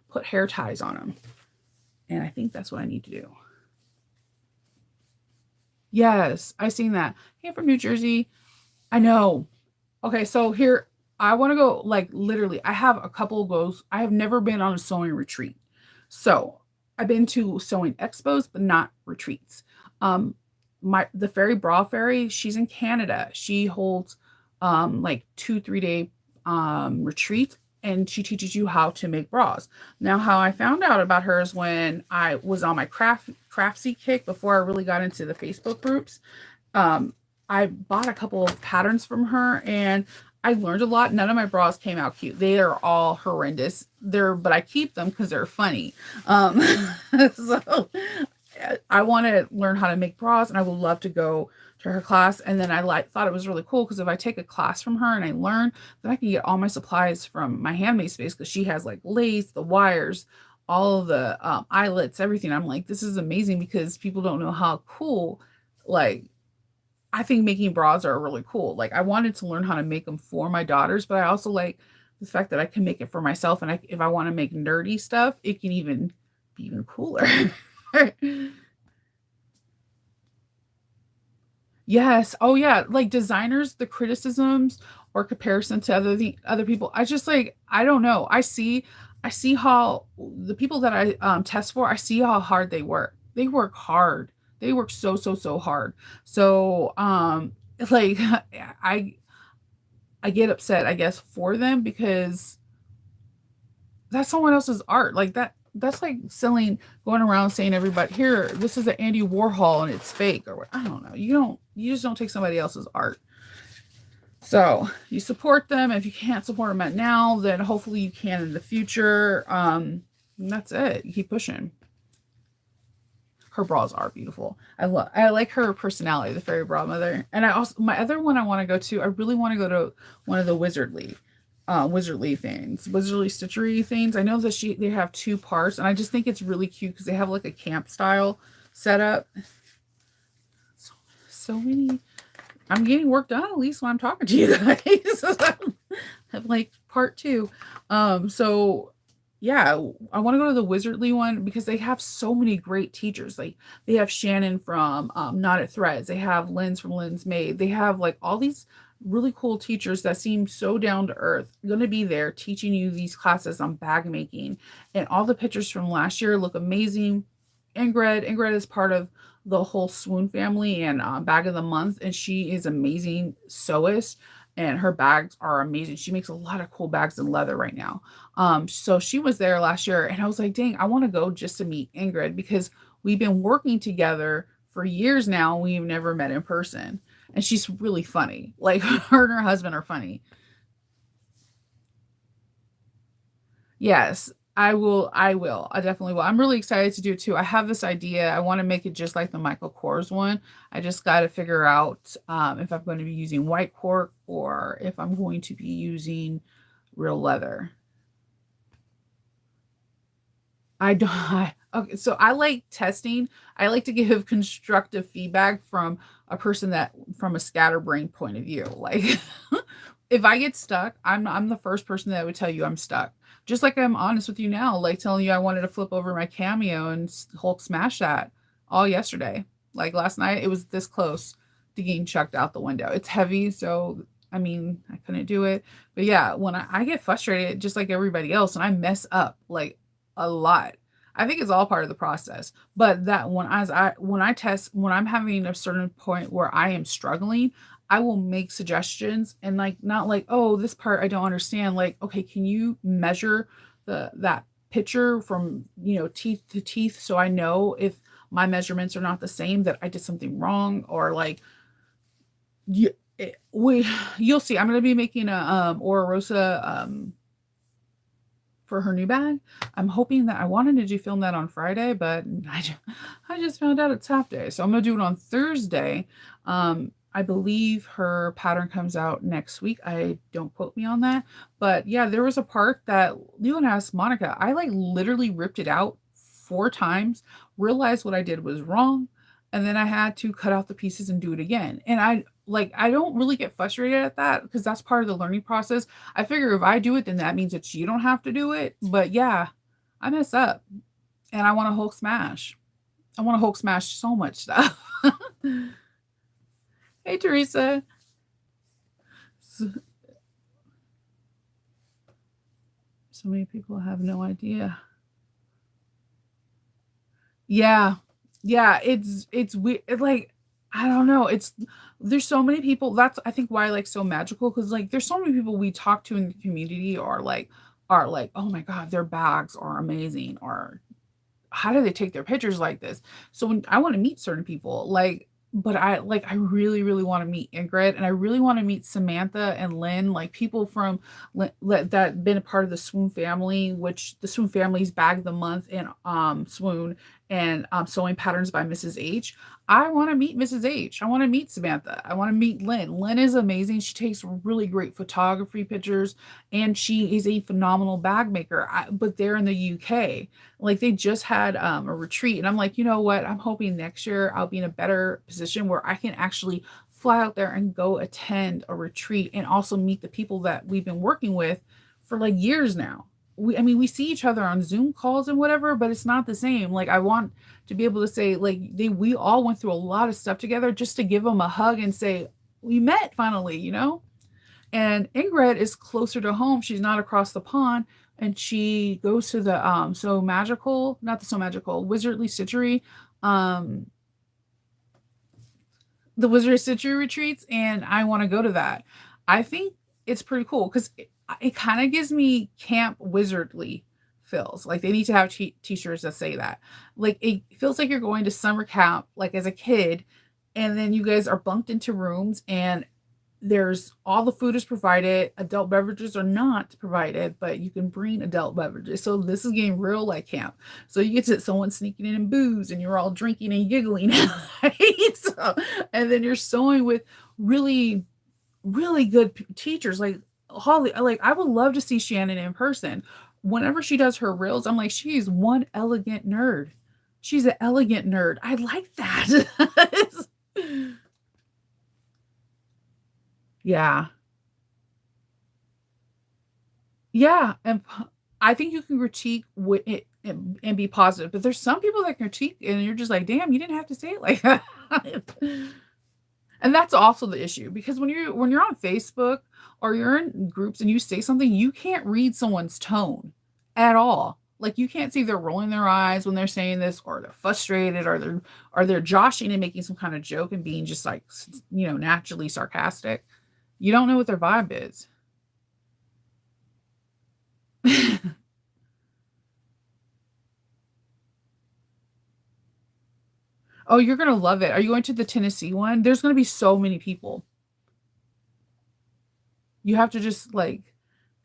put hair ties on them. And I think that's what I need to do. Yes, I seen that. Hey, from New Jersey. I know. Okay, so here I want to go like literally. I have a couple of goals. I have never been on a sewing retreat. So I've been to sewing expos, but not retreats. Um, the fairy bra fairy, she's in Canada. She holds like 2 3 day retreats and she teaches you how to make bras. Now, how I found out about her is when I was on my craftsy kick before I really got into the Facebook groups. Um, I bought a couple of patterns from her and I learned a lot. None of my bras came out cute. They are all horrendous. But I keep them because they're funny. So I want to learn how to make bras and I would love to go to her class. And then thought it was really cool because if I take a class from her and I learn, then I can get all my supplies from my handmade space because she has like lace, the wires, all of the eyelets, everything. I'm like, this is amazing because people don't know how cool, like, I think making bras are really cool. Like, I wanted to learn how to make them for my daughters, but I also like the fact that I can make it for myself. And if I want to make nerdy stuff, it can even be even cooler. Yes. Oh yeah. Like designers, the criticisms or comparison to other people. I just like I don't know. I see how the people that I test for, I see how hard they work. They work hard. They work so hard. So like I I get upset, I guess, for them because that's someone else's art. Like that's like selling going around saying everybody here, this is an Andy Warhol and it's fake or what I don't know. You just don't take somebody else's art. So you support them. If you can't support them at now, then hopefully you can in the future. And that's it. You keep pushing. Her bras are beautiful. I like her personality, the fairy bra mother. And I also my other one I want to go to, I really want to go to one of the Wizardly things, Wizardly Stitchery things. I know that they have two parts, and I just think it's really cute because they have like a camp style setup. So many. I'm getting work done at least when I'm talking to you guys. Have like part two. So yeah, I want to go to the Wizardly one because they have so many great teachers. Like they have Shannon from Knotted Threads. They have Lynn's from Lynn's Made. They have like all these really cool teachers that seem so down to earth going to be there teaching you these classes on bag making. And all the pictures from last year look amazing. Ingrid is part of the whole Swoon family and Bag of the Month, and she is amazing sewist, and her bags are amazing. She makes a lot of cool bags in leather right now. So she was there last year, and I was like, dang, I want to go just to meet Ingrid because we've been working together for years now. We've never met in person, and she's really funny. Like her and her husband are funny. Yes, I will. I will. I definitely will. I'm really excited to do it too. I have this idea. I want to make it just like the Michael Kors one. I just got to figure out if I'm going to be using white cork or if I'm going to be using real leather. I don't. Okay, so I like testing. I like to give constructive feedback from a person that, from a scatterbrain point of view. Like, if I get stuck, I'm the first person that would tell you I'm stuck. Just like I'm honest with you now, like telling you I wanted to flip over my cameo and Hulk smash that all yesterday. Like last night, it was this close to getting chucked out the window. It's heavy, so I mean, I couldn't do it. But yeah, when I get frustrated, just like everybody else, and I mess up like a lot. I think it's all part of the process. But that when I test, when I'm having a certain point where I am struggling, I will make suggestions and like not like, oh, this part I don't understand. Like, okay, can you measure that picture from, teeth to teeth so I know if my measurements are not the same, that I did something wrong, or like you you'll see. I'm gonna be making a Ora Rosa for her new bag. I'm hoping that I wanted to do film that on Friday, but I just found out it's half day. So I'm going to do it on Thursday. I believe her pattern comes out next week. I don't quote me on that. But yeah, there was a part that Leon asked Monica. I like literally ripped it out 4 times, realized what I did was wrong, and then I had to cut out the pieces and do it again. And I don't really get frustrated at that because that's part of the learning process. I figure if I do it, then that means that you don't have to do it. But yeah, I mess up and I want to Hulk smash. I want to Hulk smash so much stuff. Hey, Teresa. So, so many people have no idea. Yeah. Yeah, it's weird. Like, I don't know. There's so many people. That's I think why like so magical, because like there's so many people we talk to in the community are like, oh my God, their bags are amazing, or how do they take their pictures like this? So when I want to meet certain people, like, but I really, really want to meet Ingrid, and I really want to meet Samantha and Lynn, like people from that been a part of the Swoon family, which the Swoon family's bag of the month in Swoon, and sewing patterns by Mrs. H. I want to meet Mrs. H. I want to meet Samantha. I want to meet Lynn. Lynn is amazing. She takes really great photography pictures, and she is a phenomenal bag maker. But they're in the UK. Like they just had a retreat, and I'm like, you know what? I'm hoping next year I'll be in a better position where I can actually fly out there and go attend a retreat and also meet the people that we've been working with for like years now. I mean, we see each other on Zoom calls and whatever, but it's not the same. Like I want to be able to say, like, we all went through a lot of stuff together, just to give them a hug and say we met finally. And Ingrid is closer to home. She's not across the pond. And she goes to the So Magical, not the So Magical, Wizardly Stitchery, um, the Wizardly Stitchery retreats, and I want to go to that. I think it's pretty cool because it kind of gives me camp wizardly feels. Like they need to have t-shirts that say that. Like it feels like you're going to summer camp like as a kid, and then you guys are bunked into rooms, and there's all the food is provided. Adult beverages are not provided, but you can bring adult beverages. So this is getting real like camp. So you get to someone sneaking in and booze, and you're all drinking and giggling, right? So, and then you're sewing with really, really good teachers like Holly. Like I would love to see Shannon in person. Whenever she does her reels, I'm like, she's one elegant nerd. She's an elegant nerd. I like that. Yeah. Yeah, and I think you can critique it and be positive, but there's some people that critique and you're just like, "Damn, you didn't have to say it like that." And that's also the issue because when you're on Facebook or you're in groups and you say something, you can't read someone's tone at all. Like you can't see they're rolling their eyes when they're saying this, or they're frustrated, or they're joshing and making some kind of joke and being just like naturally sarcastic. You don't know what their vibe is. Oh, you're gonna love it. Are you going to the Tennessee one? There's gonna be so many people. You have to just like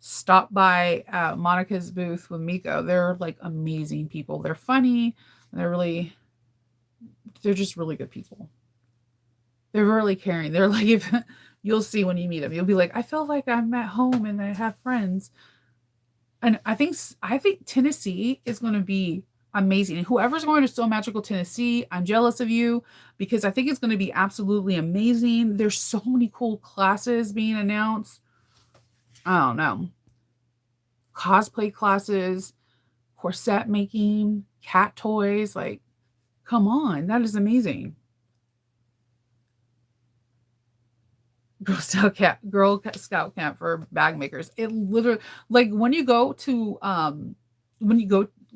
stop by Monica's booth with Miko. They're like amazing people. They're funny. And they're just really good people. They're really caring. They're like, if you'll see when you meet them, you'll be like, I feel like I'm at home and I have friends. And I think Tennessee is going to be amazing. And whoever's going to So Magical Tennessee, I'm jealous of you because I think it's going to be absolutely amazing. There's so many cool classes being announced. I don't know. Cosplay classes, corset making, cat toys, like come on, that is amazing. Girl Scout camp for bag makers. It literally, like when you go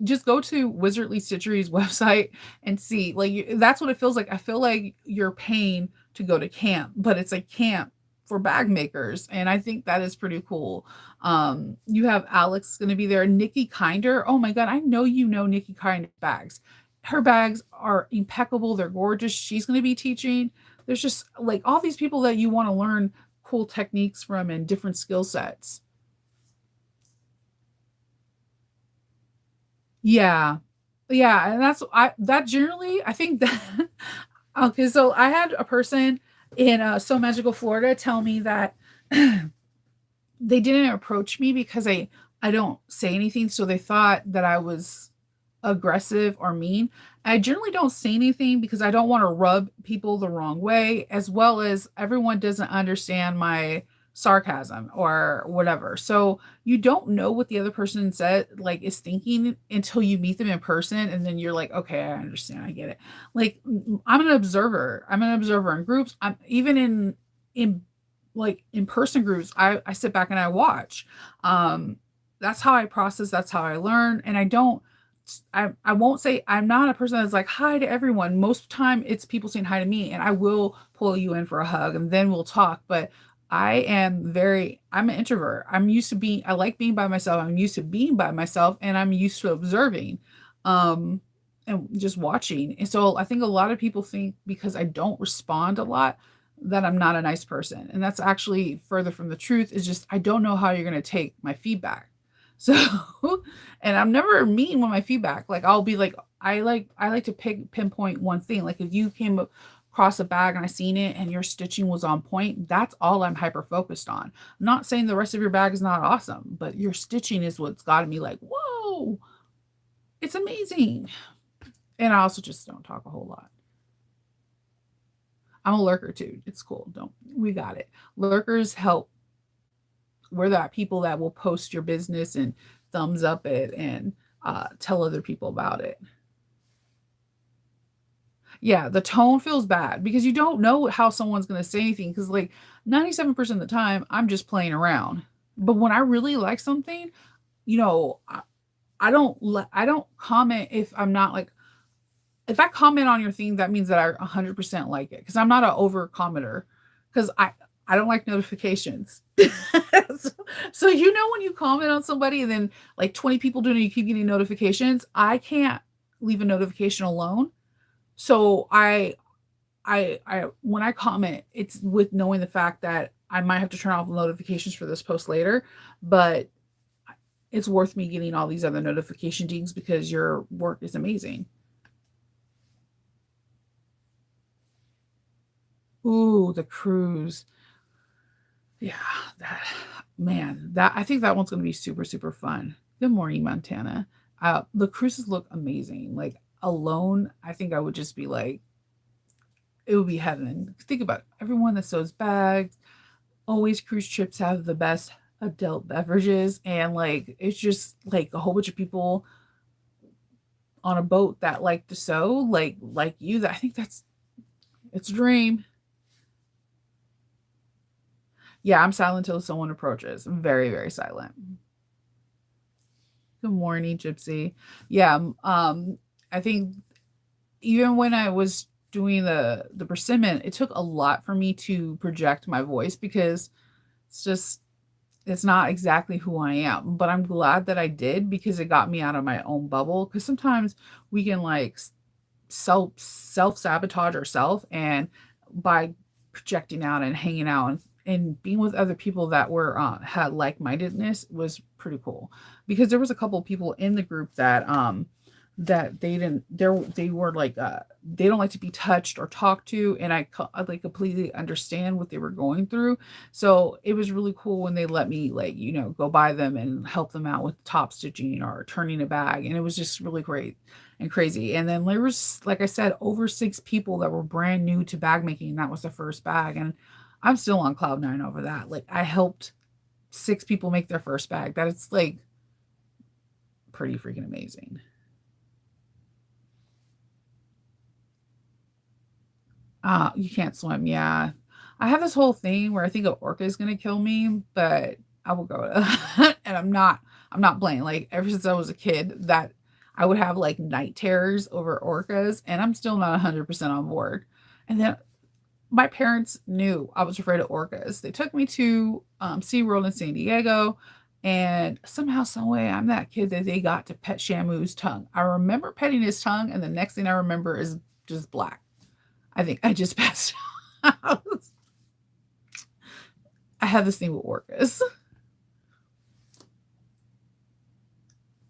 just go to Wizardly Stitchery's website and see. Like that's what it feels like. I feel like you're paying to go to camp, but it's a camp for bag makers, and I think that is pretty cool. You have Alex going to be there, Nikki Kinder. Oh my god, I know you know Nikki Kinder bags. Her bags are impeccable. They're gorgeous. She's going to be teaching. There's just like all these people that you want to learn cool techniques from and different skill sets. Yeah. Yeah, and that's I that generally I think that okay, so I had a person in So Magical Florida tell me that they didn't approach me because I don't say anything, so they thought that I was aggressive or mean. I generally don't say anything because I don't want to rub people the wrong way, as well as everyone doesn't understand my sarcasm or whatever. So you don't know what the other person said, like is thinking until you meet them in person, and then you're like, okay, I understand, I get it. Like I'm an observer. I'm an observer in groups. I'm even in like in person groups. I sit back and I watch. That's how I process. That's how I learn, and I won't say I'm not a person that's like hi to everyone. Most of the time it's people saying hi to me and I will pull you in for a hug and then we'll talk. But I'm an introvert. I like being by myself. I'm used to being by myself and I'm used to observing um and just watching. And so I think a lot of people think because I don't respond a lot that I'm not a nice person. And that's actually further from the truth. Is just I don't know how you're going to take my feedback. So, and I'm never mean with my feedback. Like I'll be like, I like to pinpoint one thing. Like if you came across a bag and I seen it and your stitching was on point, that's all I'm hyper focused on. I'm not saying the rest of your bag is not awesome, but your stitching is what's got me like, whoa, it's amazing. And I also just don't talk a whole lot. I'm a lurker too. It's cool. Don't we got it. Lurkers help. We're that people that will post your business and thumbs up it and tell other people about it. Yeah, the tone feels bad because you don't know how someone's going to say anything because like 97% of the time I'm just playing around. But when I really like something, you know, I don't comment if I'm not like if I comment on your thing that means that I 100% like it because I'm not an over commenter because I don't like notifications. so, so you know when you comment on somebody and then like 20 people do it and you keep getting notifications, I can't leave a notification alone. So I when I comment, it's with knowing the fact that I might have to turn off notifications for this post later, but it's worth me getting all these other notification dings because your work is amazing. Ooh, the cruise. Yeah, that man, that I think that one's gonna be super, super fun. Good morning, Montana. The cruises look amazing. Like alone, I think I would just be like, it would be heaven. Think about it. Everyone that sews bags, always cruise trips have the best adult beverages, and like it's just like a whole bunch of people on a boat that like to sew, like you. That I think that's it's a dream. Yeah, I'm silent until someone approaches. I'm very, very silent. Good morning, Gypsy. Yeah, I think even when I was doing the persimmon, it took a lot for me to project my voice because it's just it's not exactly who I am. But I'm glad that I did because it got me out of my own bubble. Because sometimes we can like self sabotage ourselves, and by projecting out and hanging out and being with other people that were had like mindedness was pretty cool because there was a couple of people in the group that they were like they don't like to be touched or talked to, and I like completely understand what they were going through. So it was really cool when they let me like go by them and help them out with top stitching or turning a bag, and it was just really great and crazy. And then there was, like I said, over 6 people that were brand new to bag making. That was the first bag, and I'm still on cloud nine over that. Like I helped 6 people make their first bag. That it's like pretty freaking amazing. You can't swim. Yeah. I have this whole thing where I think an orca is gonna kill me, but I will go. And I'm not playing. Like ever since I was a kid, that I would have like night terrors over orcas, and I'm still not 100% on board. And then my parents knew I was afraid of orcas. They took me to SeaWorld in San Diego, and somehow, some way, I'm that kid that they got to pet Shamu's tongue. I remember petting his tongue, and the next thing I remember is just black. I think I just passed out. I have this thing with orcas.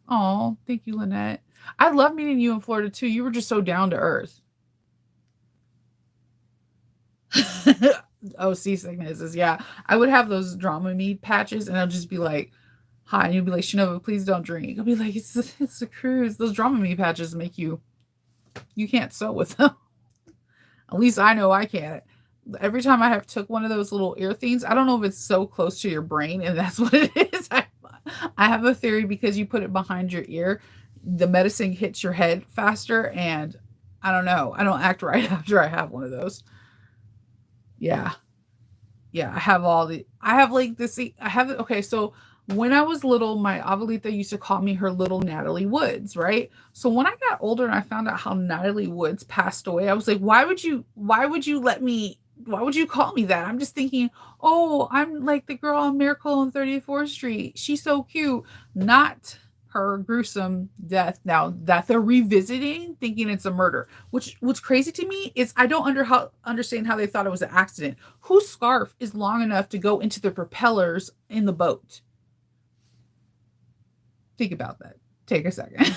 Oh, thank you, Lynette. I love meeting you in Florida too. You were just so down to earth. Oh, seasickness is, yeah. I would have those Dramamine patches, and I'll just be like, "Hi," and you'll be like, "Shinova, please don't drink." I'll be like, "It's a cruise." Those Dramamine patches make you can't sew with them. At least I know I can't. Every time I have took one of those little ear things, I don't know if it's so close to your brain, and that's what it is. I have a theory because you put it behind your ear, the medicine hits your head faster, and I don't know. I don't act right after I have one of those. Yeah. Yeah, I have like this I have okay, so when I was little, my abuelita used to call me her little Natalie Woods, right? So when I got older and I found out how Natalie Woods passed away, I was like, why would you call me that? I'm just thinking, oh, I'm like the girl on Miracle on 34th Street. She's so cute. Not her gruesome death now that they're revisiting, thinking it's a murder. Which what's crazy to me is I don't understand how they thought it was an accident. Whose scarf is long enough to go into the propellers in the boat? Think about that. Take a second.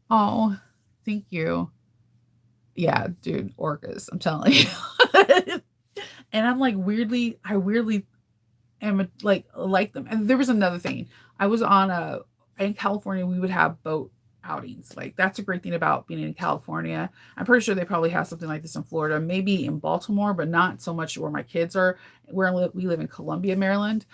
Oh, thank you. Yeah, dude, orcas. I'm telling you. And I'm like I weirdly am like them. And there was another thing. I was on a in California, we would have boat outings. Like that's a great thing about being in California. I'm pretty sure they probably have something like this in Florida, maybe in Baltimore, but not so much where my kids are. We live in Columbia, Maryland.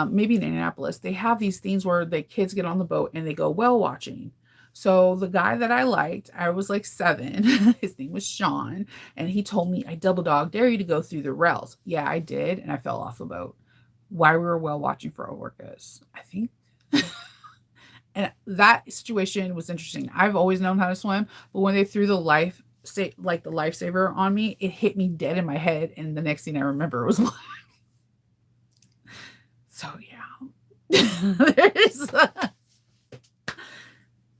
Maybe in Annapolis. They have these things where the kids get on the boat and they go whale watching. So the guy that I liked, I was like 7. His name was Sean, and he told me, "I double dog dare you to go through the rails." Yeah, I did, and I fell off the boat. Why we were whale watching for orcas, I think. And that situation was interesting. I've always known how to swim, but when they threw the like the lifesaver on me, it hit me dead in my head, and the next thing I remember was so yeah. There's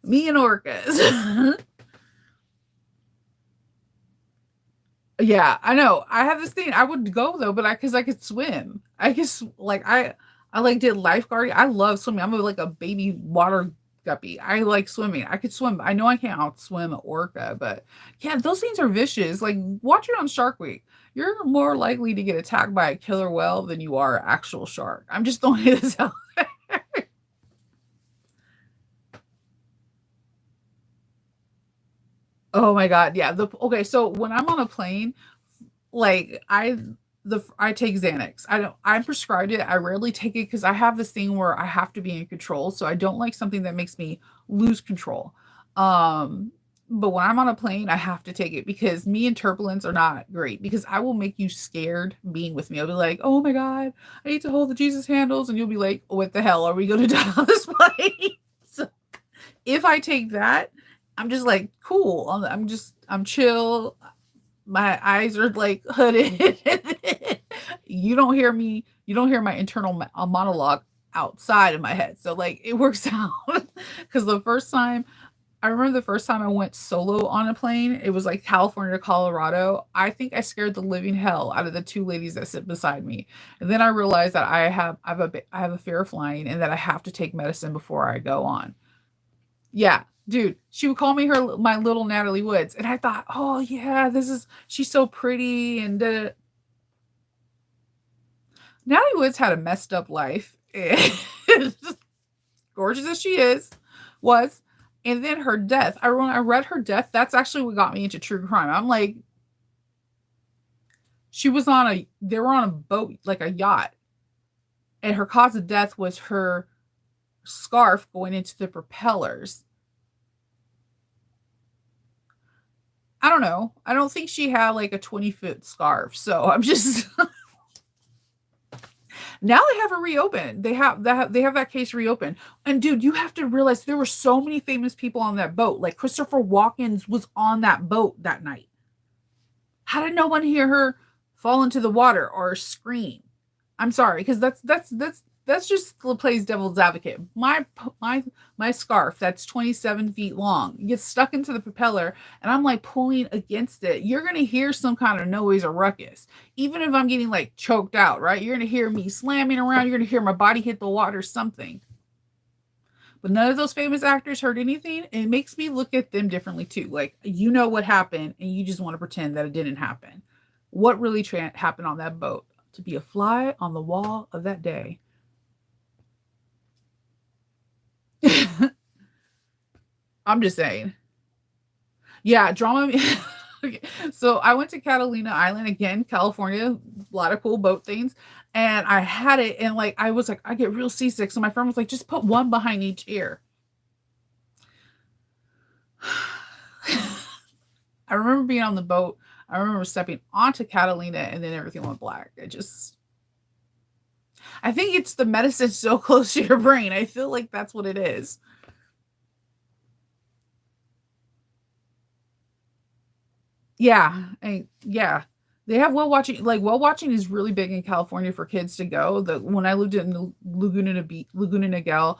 me and orcas. Yeah, I know. I have this thing. I would go though, but because I could swim. I guess like I like did lifeguarding. I love swimming. Like a baby water guppy. I like swimming. I could swim. I know I can't outswim an orca, but yeah, those things are vicious. Like watch it on Shark Week. You're more likely to get attacked by a killer whale than you are an actual shark. I'm just throwing this out. Oh my God. Yeah. Okay. So when I'm on a plane, like I take Xanax. I'm prescribed it. I rarely take it because I have this thing where I have to be in control. So I don't like something that makes me lose control. Um, but when I'm on a plane, I have to take it because me and turbulence are not great because I will make you scared being with me. I'll be like, oh my God, I need to hold the Jesus handles. And you'll be like, what the hell? Are we going to die on this plane? So if I take that, I'm just like, cool. I'm chill. My eyes are like hooded. You don't hear my internal monologue outside of my head. So like it works out because I remember the first time I went solo on a plane, it was like California to Colorado. I think I scared the living hell out of the two ladies that sit beside me. And then I realized that I have a fear of flying and that I have to take medicine before I go on. Yeah, dude, she would call me my little Natalie Woods, and I thought, "Oh, yeah, she's so pretty," and, Natalie Woods had a messed up life, gorgeous as she was, and then her death, when I read her death, that's actually what got me into true crime. I'm like, they were on a boat, like a yacht, and her cause of death was her scarf going into the propellers. I don't know. I don't think she had like a 20-foot scarf. So I'm just Now they have it reopened. They have that case reopened. And dude, you have to realize there were so many famous people on that boat. Like Christopher Walken was on that boat that night. How did no one hear her fall into the water or scream? I'm sorry, because that's just plays devil's advocate. My scarf that's 27 feet long gets stuck into the propeller, and I'm like pulling against it. You're gonna hear some kind of noise or ruckus, even if I'm getting like choked out. Right? You're gonna hear me slamming around. You're gonna hear my body hit the water. Something. But none of those famous actors heard anything. And it makes me look at them differently too. Like, you know what happened, and you just want to pretend that it didn't happen. What really happened on that boat? To be a fly on the wall of that day. I'm just saying. Yeah, drama. Okay. So I went to Catalina Island again, California, a lot of cool boat things. And I had it, and like I was like, I get real seasick. So my friend was like, just put one behind each ear. I remember being on the boat. I remember stepping onto Catalina, and then everything went black. I think it's the medicine so close to your brain. I feel like that's what it is. Yeah. They have well watching. Like, well watching is really big in California for kids to go. The When I lived in the Laguna Niguel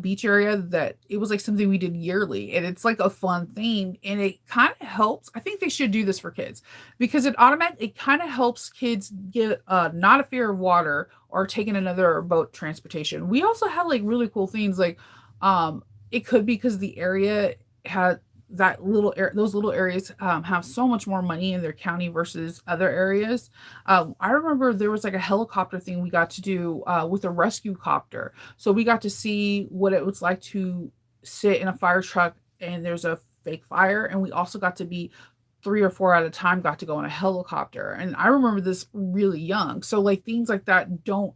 beach area, that it was like something we did yearly, and it's like a fun thing, and it kind of helps. I think they should do this for kids because it kind of helps kids get not a fear of water or taking another boat transportation. We also have like really cool things like it could be because the area had those little areas have so much more money in their county versus other areas. I remember there was like a helicopter thing we got to do with a rescue copter, so we got to see what it was like to sit in a fire truck and there's a fake fire, and we also got to be three or four at a time got to go in a helicopter. And I remember this really young, so like things like that don't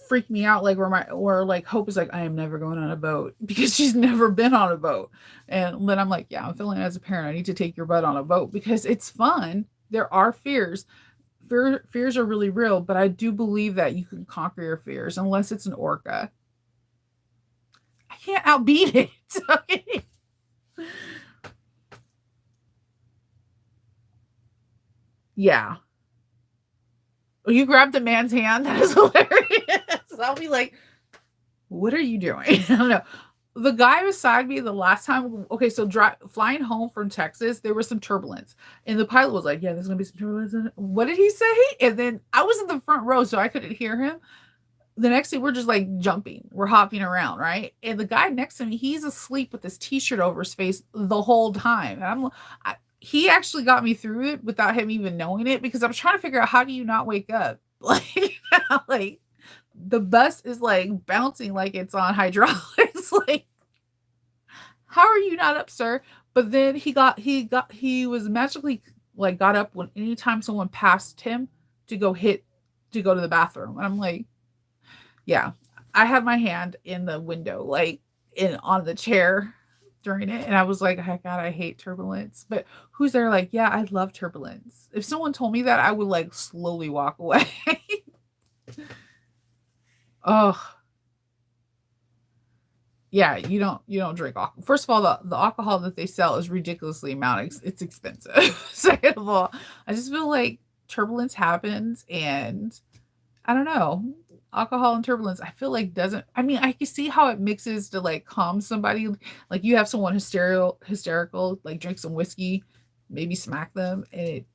freak me out, like where like Hope is like, I am never going on a boat because she's never been on a boat. And then I'm like, yeah, I'm feeling as a parent, I need to take your butt on a boat because it's fun. There are fears. Fears are really real, but I do believe that you can conquer your fears unless it's an orca. I can't outbeat it. Okay. Yeah. You grabbed the man's hand. That is hilarious. I'll be like, what are you doing? I don't know. The guy beside me the last time, okay, so flying home from Texas, there was some turbulence. And the pilot was like, yeah, there's going to be some turbulence. What did he say? And then I was in the front row, so I couldn't hear him. The next thing, we're just like jumping, we're hopping around, right? And the guy next to me, he's asleep with his t-shirt over his face the whole time. And he actually got me through it without him even knowing it because I was trying to figure out how do you not wake up? Like, like the bus is like bouncing like it's on hydraulics. Like, how are you not up, sir? But then he was magically like got up when anytime someone passed him to go to the bathroom. And I'm like, yeah, I had my hand in the window, like in on the chair during it. And I was like, oh, God, I hate turbulence. But who's there like, yeah, I love turbulence. If someone told me that, I would like slowly walk away. Oh, yeah, you don't drink alcohol. First of all, the alcohol that they sell is ridiculously amount. It's expensive. Second of all, I just feel like turbulence happens, and I don't know. Alcohol and turbulence, I feel like doesn't. I mean, I can see how it mixes to like calm somebody. Like you have someone hysterical, like drink some whiskey, maybe smack them, and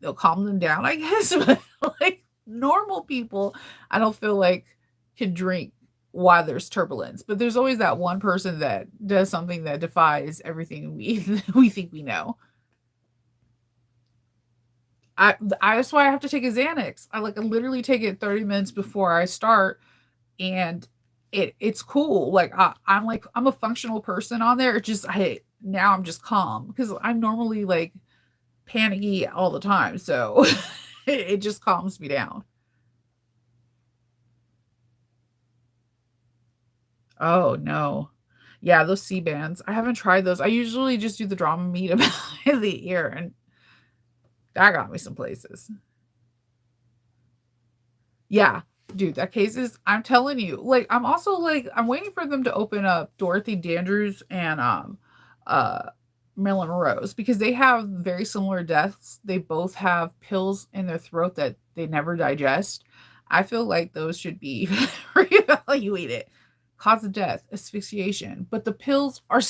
they'll calm them down, I guess. But like normal people, I don't feel like can drink while there's turbulence. But there's always that one person that does something that defies everything we we think we know. That's why I have to take a Xanax. I literally take it 30 minutes before I start, and it's cool. Like I'm a functional person on there. It just I now I'm just calm because I'm normally like panicky all the time. So it just calms me down. Oh no. Yeah, those C bands. I haven't tried those. I usually just do the drama meet about the ear, and that got me some places. Yeah. Dude, that case is, I'm telling you, like, I'm also like, I'm waiting for them to open up Dorothy Dandrews and uh Marilyn Monroe's, because they have very similar deaths. They both have pills in their throat that they never digest. I feel like those should be reevaluated. Cause of death, asphyxiation. But the pills are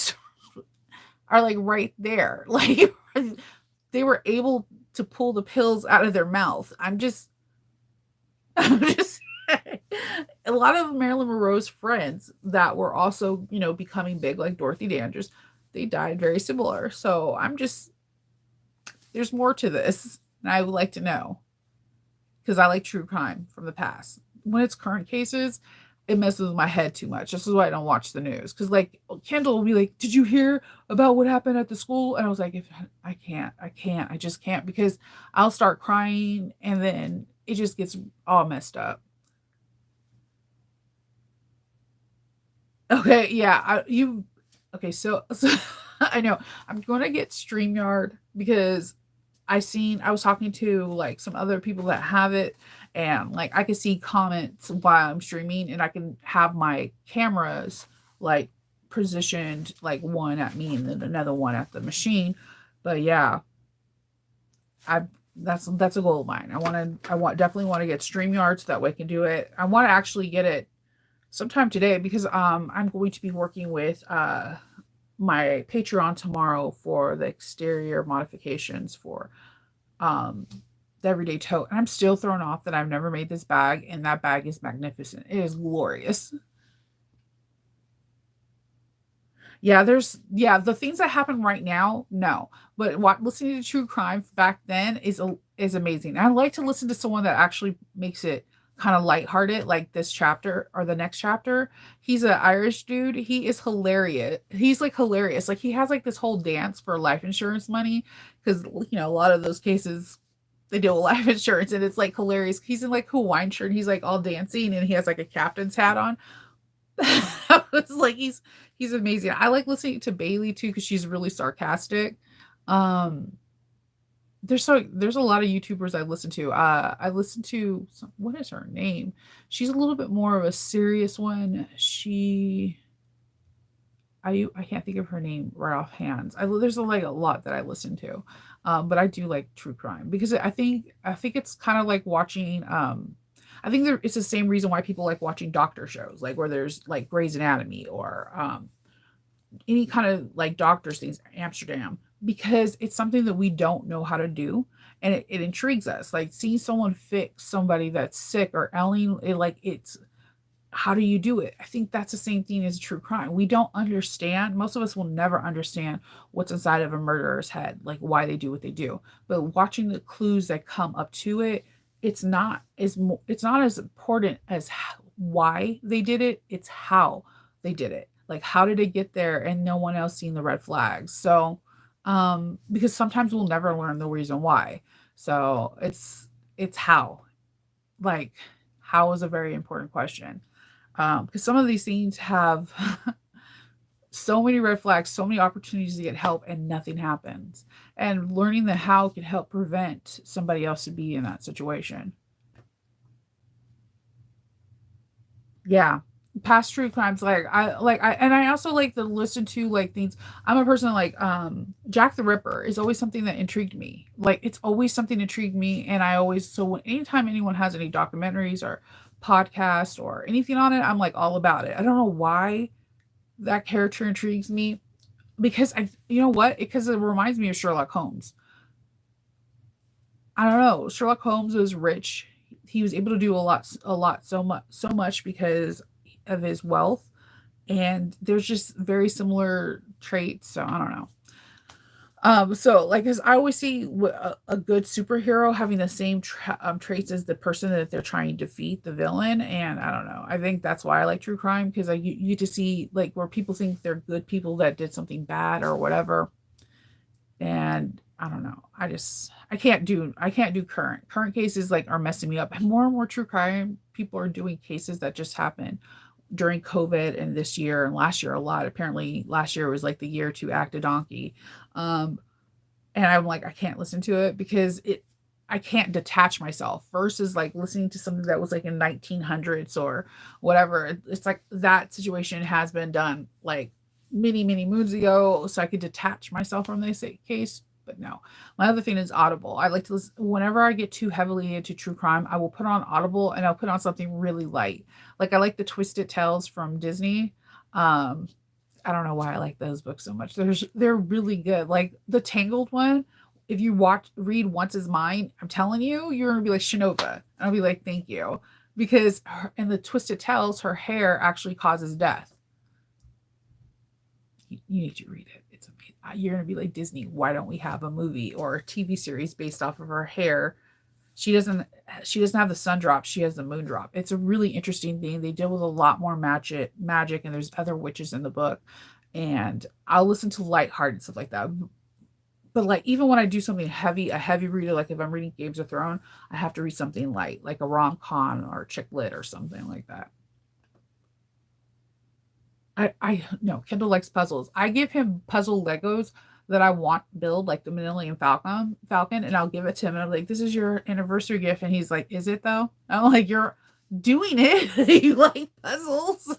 are like right there. Like they were able to pull the pills out of their mouth. I'm just a lot of Marilyn Monroe's friends that were also, becoming big, like Dorothy Dandridge, they died very similar. So there's more to this, and I would like to know, because I like true crime from the past. When it's current cases, it messes with my head too much. This is why I don't watch the news. Because like Kendall will be like, "Did you hear about what happened at the school?" And I was like, "If I just can't," because I'll start crying, and then it just gets all messed up. Okay, yeah, okay, so I know I'm gonna get StreamYard, because I was talking to like some other people that have it, and like I can see comments while I'm streaming, and I can have my cameras like positioned, like one at me and then another one at the machine. But yeah, I that's a goal of mine. Definitely want to get StreamYard so that way I can do it. I want to actually get it sometime today, because I'm going to be working with my Patreon tomorrow for the exterior modifications for um the everyday tote. And I'm still thrown off that I've never made this bag, and that bag is magnificent. It is glorious. Yeah, the things that happen right now, no. But what listening to true crime back then is amazing. I like to listen to someone that actually makes it kind of lighthearted, like this chapter or the next chapter. He's an Irish dude. He is hilarious. He's like hilarious. Like he has like this whole dance for life insurance money, because a lot of those cases they deal with life insurance, and it's like hilarious. He's in like Hawaiian shirt and he's like all dancing, and he has like a captain's hat on. It's like he's amazing. I like listening to Bailey too, because she's really sarcastic. Um, there's a lot of YouTubers I listen to. I listen to what is her name? She's a little bit more of a serious one. I can't think of her name right off hands. There's like a lot that I listen to, but I do like true crime, because I think it's kind of like watching. I think it's the same reason why people like watching doctor shows, like where there's like Grey's Anatomy or any kind of like doctors things, Amsterdam, because it's something that we don't know how to do, and it intrigues us. Like seeing someone fix somebody that's sick or ailing, it's how do you do it? I think that's the same thing as true crime. We don't understand. Most of us will never understand what's inside of a murderer's head, like why they do what they do. But watching the clues that come up to it, it's not as important as why they did it. It's how they did it. Like how did it get there, and no one else seen the red flags. So, because sometimes we'll never learn the reason why. So it's how. Like how is a very important question, because some of these things have so many red flags, so many opportunities to get help, and nothing happens. And learning the how can help prevent somebody else to be in that situation. Yeah. Past true crimes, and I also like to listen to like things. I'm a person like Jack the Ripper is always something that intrigued me. Like it's always something intrigued me, and I always anytime anyone has any documentaries or podcast or anything on it, I'm like all about it. I don't know why that character intrigues me, because you know what? Because it reminds me of Sherlock Holmes. I don't know. Sherlock Holmes was rich. He was able to do a lot, so much because of his wealth. And there's just very similar traits. So I don't know. So like, cause I always see a good superhero having the same traits as the person that they're trying to defeat, the villain. And I don't know. I think that's why I like true crime, because you get to see like where people think they're good people that did something bad or whatever. And I don't know. I can't do current cases, like are messing me up. And more true crime people are doing cases that just happened during COVID and this year and last year a lot. Apparently last year was like the year to act a donkey. Um and I'm like, I can't listen to it because I can't detach myself versus like listening to something that was like in 1900s or whatever. It's like that situation has been done like many moons ago, so I could detach myself from this case. But no, my other thing is Audible. I like to listen whenever I get too heavily into true crime. I will put on Audible and I'll put on something really light. Like I like the Twisted Tales from Disney. Um, I don't know why I like those books so much. They're really good. Like the Tangled one, if you read Once Is Mine, I'm telling you, you're gonna be like Shinova. And I'll be like, thank you. Because in the Twisted Tales, her hair actually causes death. You need to read it. It's amazing. You're gonna be like Disney. Why don't we have a movie or a TV series based off of her hair? She doesn't. She doesn't have the sun drop. She has the moon drop. It's a really interesting thing. They deal with a lot more magic, and there's other witches in the book. And I'll listen to lighthearted stuff like that. But like even when I do something heavy, a heavy reader, like if I'm reading Games of Thrones, I have to read something light, like a rom com or a chick lit or something like that. I no, Kendall likes puzzles. I give him puzzle Legos that I want to build, like the Millennium Falcon, and I'll give it to him. And I'm like, this is your anniversary gift. And he's like, is it though? I'm like, you're doing it. You like puzzles.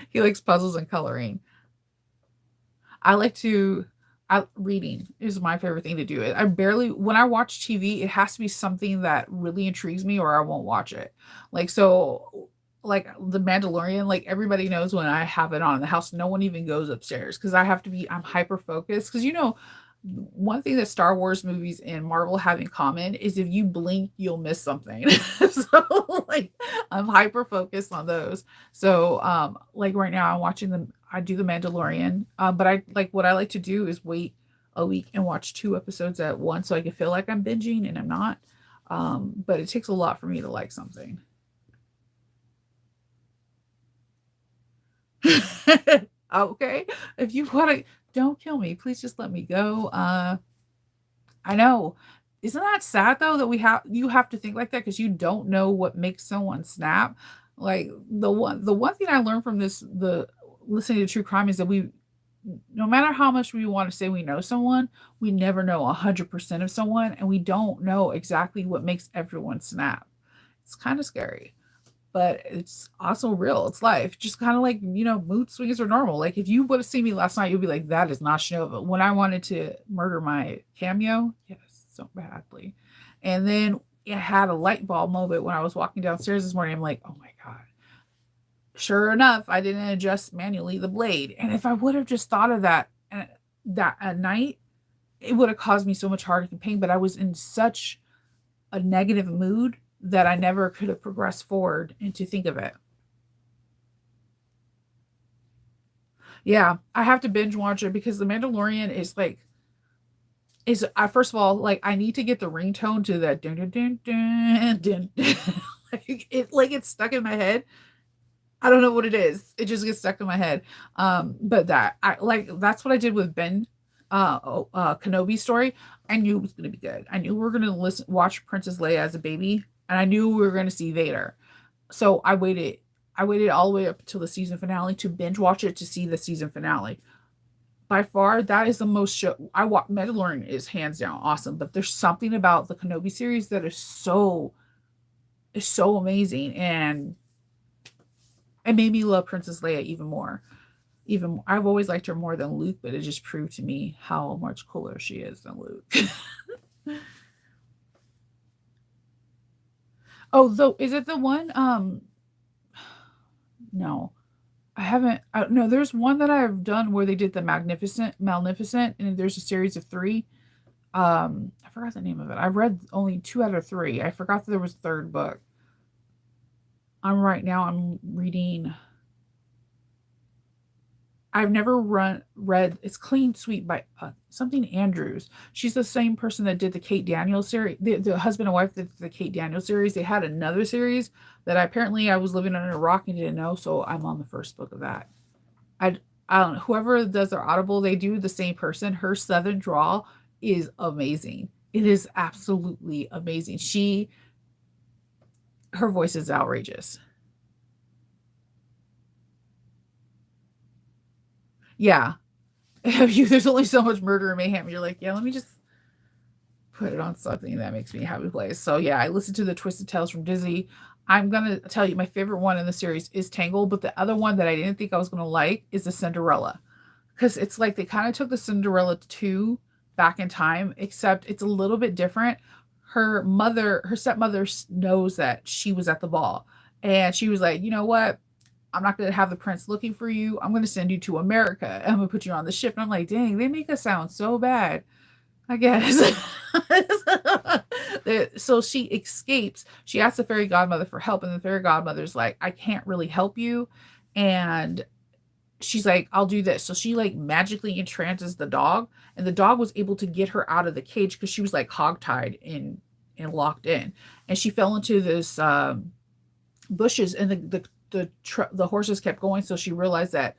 He likes puzzles and coloring. I like to reading is my favorite thing to do. I barely when I watch TV, it has to be something that really intrigues me or I won't watch it. Like so like The Mandalorian, like everybody knows when I have it on in the house, no one even goes upstairs because I'm hyper focused. Because one thing that Star Wars movies and Marvel have in common is if you blink, you'll miss something. So like I'm hyper focused on those. So like right now I'm watching them. I do the Mandalorian. But I like what I like to do is wait a week and watch two episodes at once so I can feel like I'm binging and I'm not. But it takes a lot for me to like something. Okay. If you want to, don't kill me. Please just let me go. I know. Isn't that sad though that you have to think like that because you don't know what makes someone snap? Like the one thing I learned from the listening to true crime is that we no matter how much we want to say we know someone, we never know 100% of someone and we don't know exactly what makes everyone snap. It's kind of scary, but it's also real. It's life. Just kind of like, mood swings are normal. Like if you would have seen me last night, you'd be like, that is not Shinova. When I wanted to murder my cameo, yes, so badly. And then it had a light bulb moment when I was walking downstairs this morning. I'm like, oh my God. Sure enough, I didn't adjust manually the blade. And if I would have just thought of that at night, it would have caused me so much heartache and pain. But I was in such a negative mood that I never could have progressed forward and to think of it. Yeah, I have to binge watch it because The Mandalorian is like is I first of all like I need to get the ringtone to that dun dun dun dun dun, dun. Like it's stuck in my head. I don't know what it is. It just gets stuck in my head. But that's what I did with Ben Kenobi story. I knew it was gonna be good. I knew we were gonna watch Princess Leia as a baby, and I knew we were gonna see Vader. So I waited all the way up until the season finale to binge watch it to see the season finale. By far, that is the most show I watch. Mandalorian is hands down awesome, but there's something about the Kenobi series that is so amazing, and it made me love Princess Leia even more. I've always liked her more than Luke, but it just proved to me how much cooler she is than Luke. Oh, though, is it the one? No, I haven't. No, there's one that I've done where they did the Magnificent, and there's a series of three. I forgot the name of it. I read only two out of three. I forgot that there was a third book. I'm reading. I've never read it's Clean Sweep by something Andrews. She's the same person that did the Kate Daniels series, the husband and wife that did the Kate Daniels series. They had another series that I was living under a rock and didn't know, so I'm on the first book of that. I I don't know, whoever does their Audible, they do the same person. Her Southern drawl is amazing. It is absolutely amazing. Her voice is outrageous. Yeah. There's only so much murder and mayhem. You're like, yeah, let me just put it on something that makes me a happy place. So yeah, I listened to the Twisted Tales from Disney. I'm gonna tell you my favorite one in the series is Tangled, but the other one that I didn't think I was gonna like is the Cinderella. Because it's like they kind of took the Cinderella 2 back in time, except it's a little bit different. Her stepmother knows that she was at the ball. And she was like, you know what? I'm not going to have the prince looking for you. I'm going to send you to America. And I'm going to put you on the ship. And I'm like, dang, they make us sound so bad. I guess. So she escapes. She asks the fairy godmother for help, and the fairy godmother's like, I can't really help you. And she's like, I'll do this. So she like magically entrances the dog, and the dog was able to get her out of the cage because she was like hogtied in and locked in. And she fell into this bushes, and the horses kept going. So she realized that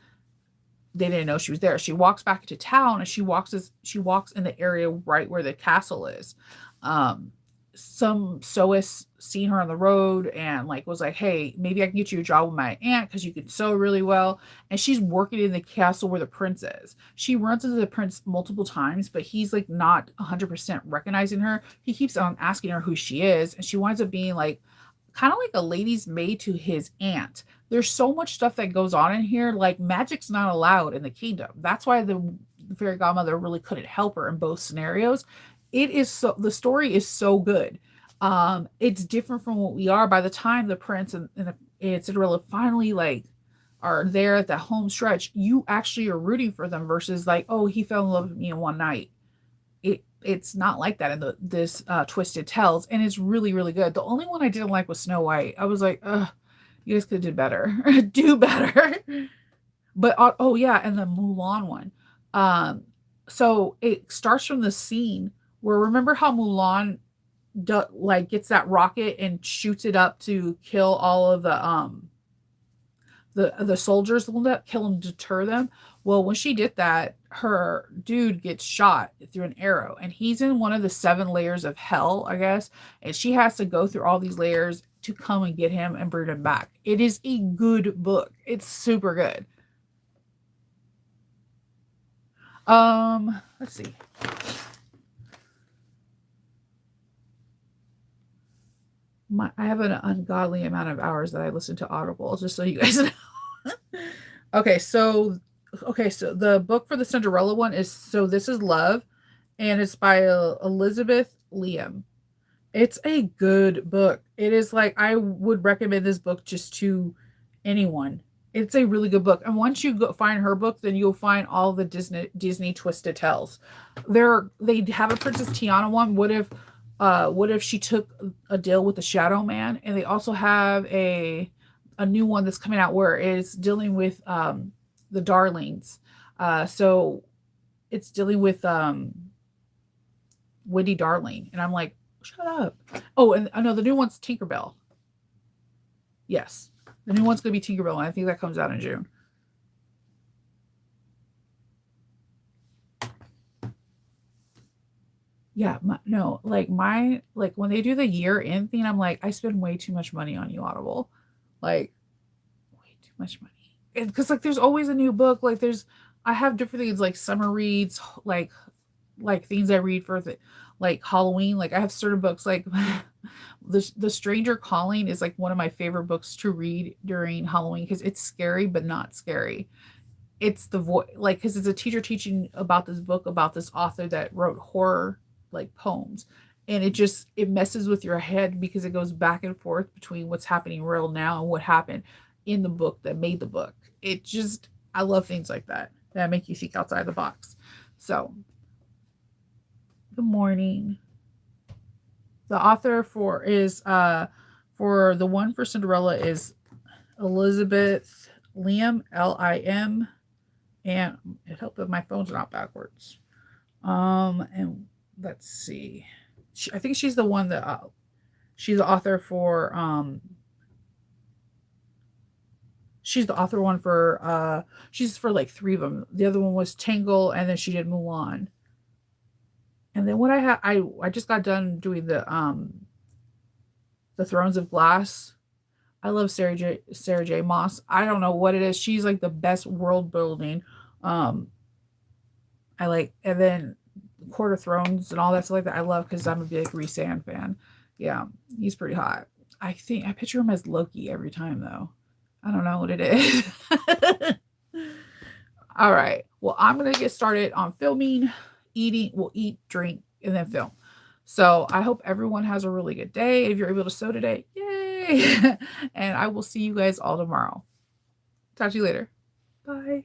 they didn't know she was there. She walks back to town, and she walks in the area right where the castle is. Um, some sewist seen her on the road and like was like, hey, maybe I can get you a job with my aunt because you can sew really well. And she's working in the castle where the prince is. She runs into the prince multiple times, but he's like not 100% recognizing her. He keeps on asking her who she is, and she winds up being like kind of like a lady's maid to his aunt. There's so much stuff that goes on in here. Like magic's not allowed in the kingdom. That's why the fairy godmother really couldn't help her in both scenarios. It is so the story is so good. It's different from what we are. By the time the prince and Cinderella finally like are there at the home stretch, you actually are rooting for them versus like, oh, he fell in love with me in one night. It's not like that in this Twisted Tales, and it's really really good. The only one I didn't like was Snow White. I was like, ugh, you guys could have did better, do better. But oh yeah, and the Mulan one. Um, so it starts from the scene where remember how Mulan like gets that rocket and shoots it up to kill all of the soldiers, the one that kill them, deter them. Well, when she did that, her dude gets shot through an arrow, and he's in one of the 7 layers of hell, I guess. And she has to go through all these layers to come and get him and bring him back. It is a good book. It's super good. Let's see. I have an ungodly amount of hours that I listen to Audible, just so you guys know. Okay, so the book for the Cinderella one is So This Is Love, and it's by Elizabeth Liam. It's a good book. It is like I would recommend this book just to anyone. It's a really good book. And once you go find her book, then you'll find all the Disney Twisted Tales. They have a Princess Tiana one. What if she took a deal with the Shadow Man? And they also have a new one that's coming out where it's dealing with the Darlings. So it's dealing with Wendy Darling. And I'm like, shut up. Oh, and I know the new one's Tinkerbell. Yes. The new one's going to be Tinkerbell, and I think that comes out in June. Yeah, no, like when they do the year end thing, I'm like, I spend way too much money on you, Audible. Like, way too much money. Because like there's always a new book. Like I have different things like summer reads, like things I read for like Halloween. Like I have certain books like the Stranger Calling is like one of my favorite books to read during Halloween because it's scary but not scary. It's the voice like because it's a teacher teaching about this book about this author that wrote horror like poems, and it messes with your head because it goes back and forth between what's happening real now and what happened in the book that made the book. I love things like that make you think outside the box. So good morning. The author for the one for Cinderella is Elizabeth Liam, Lim, and it helped that my phone's not backwards. And let's see. I think she's the one that she's the author for she's the author one for she's for like 3 of them. The other one was Tangle, and then she did Mulan. And then what I just got done doing the Thrones of Glass. I love Sarah J Moss. I don't know what it is. She's like the best world building. I like, and then Court of Thrones and all that stuff like that. I love because I'm a big Rhys-Ann fan. Yeah, he's pretty hot. I think I picture him as Loki every time though. I don't know what it is. All right. Well, I'm gonna get started on filming, eating. We'll eat, drink, and then film. So I hope everyone has a really good day. If you're able to sew today, yay! And I will see you guys all tomorrow. Talk to you later. Bye.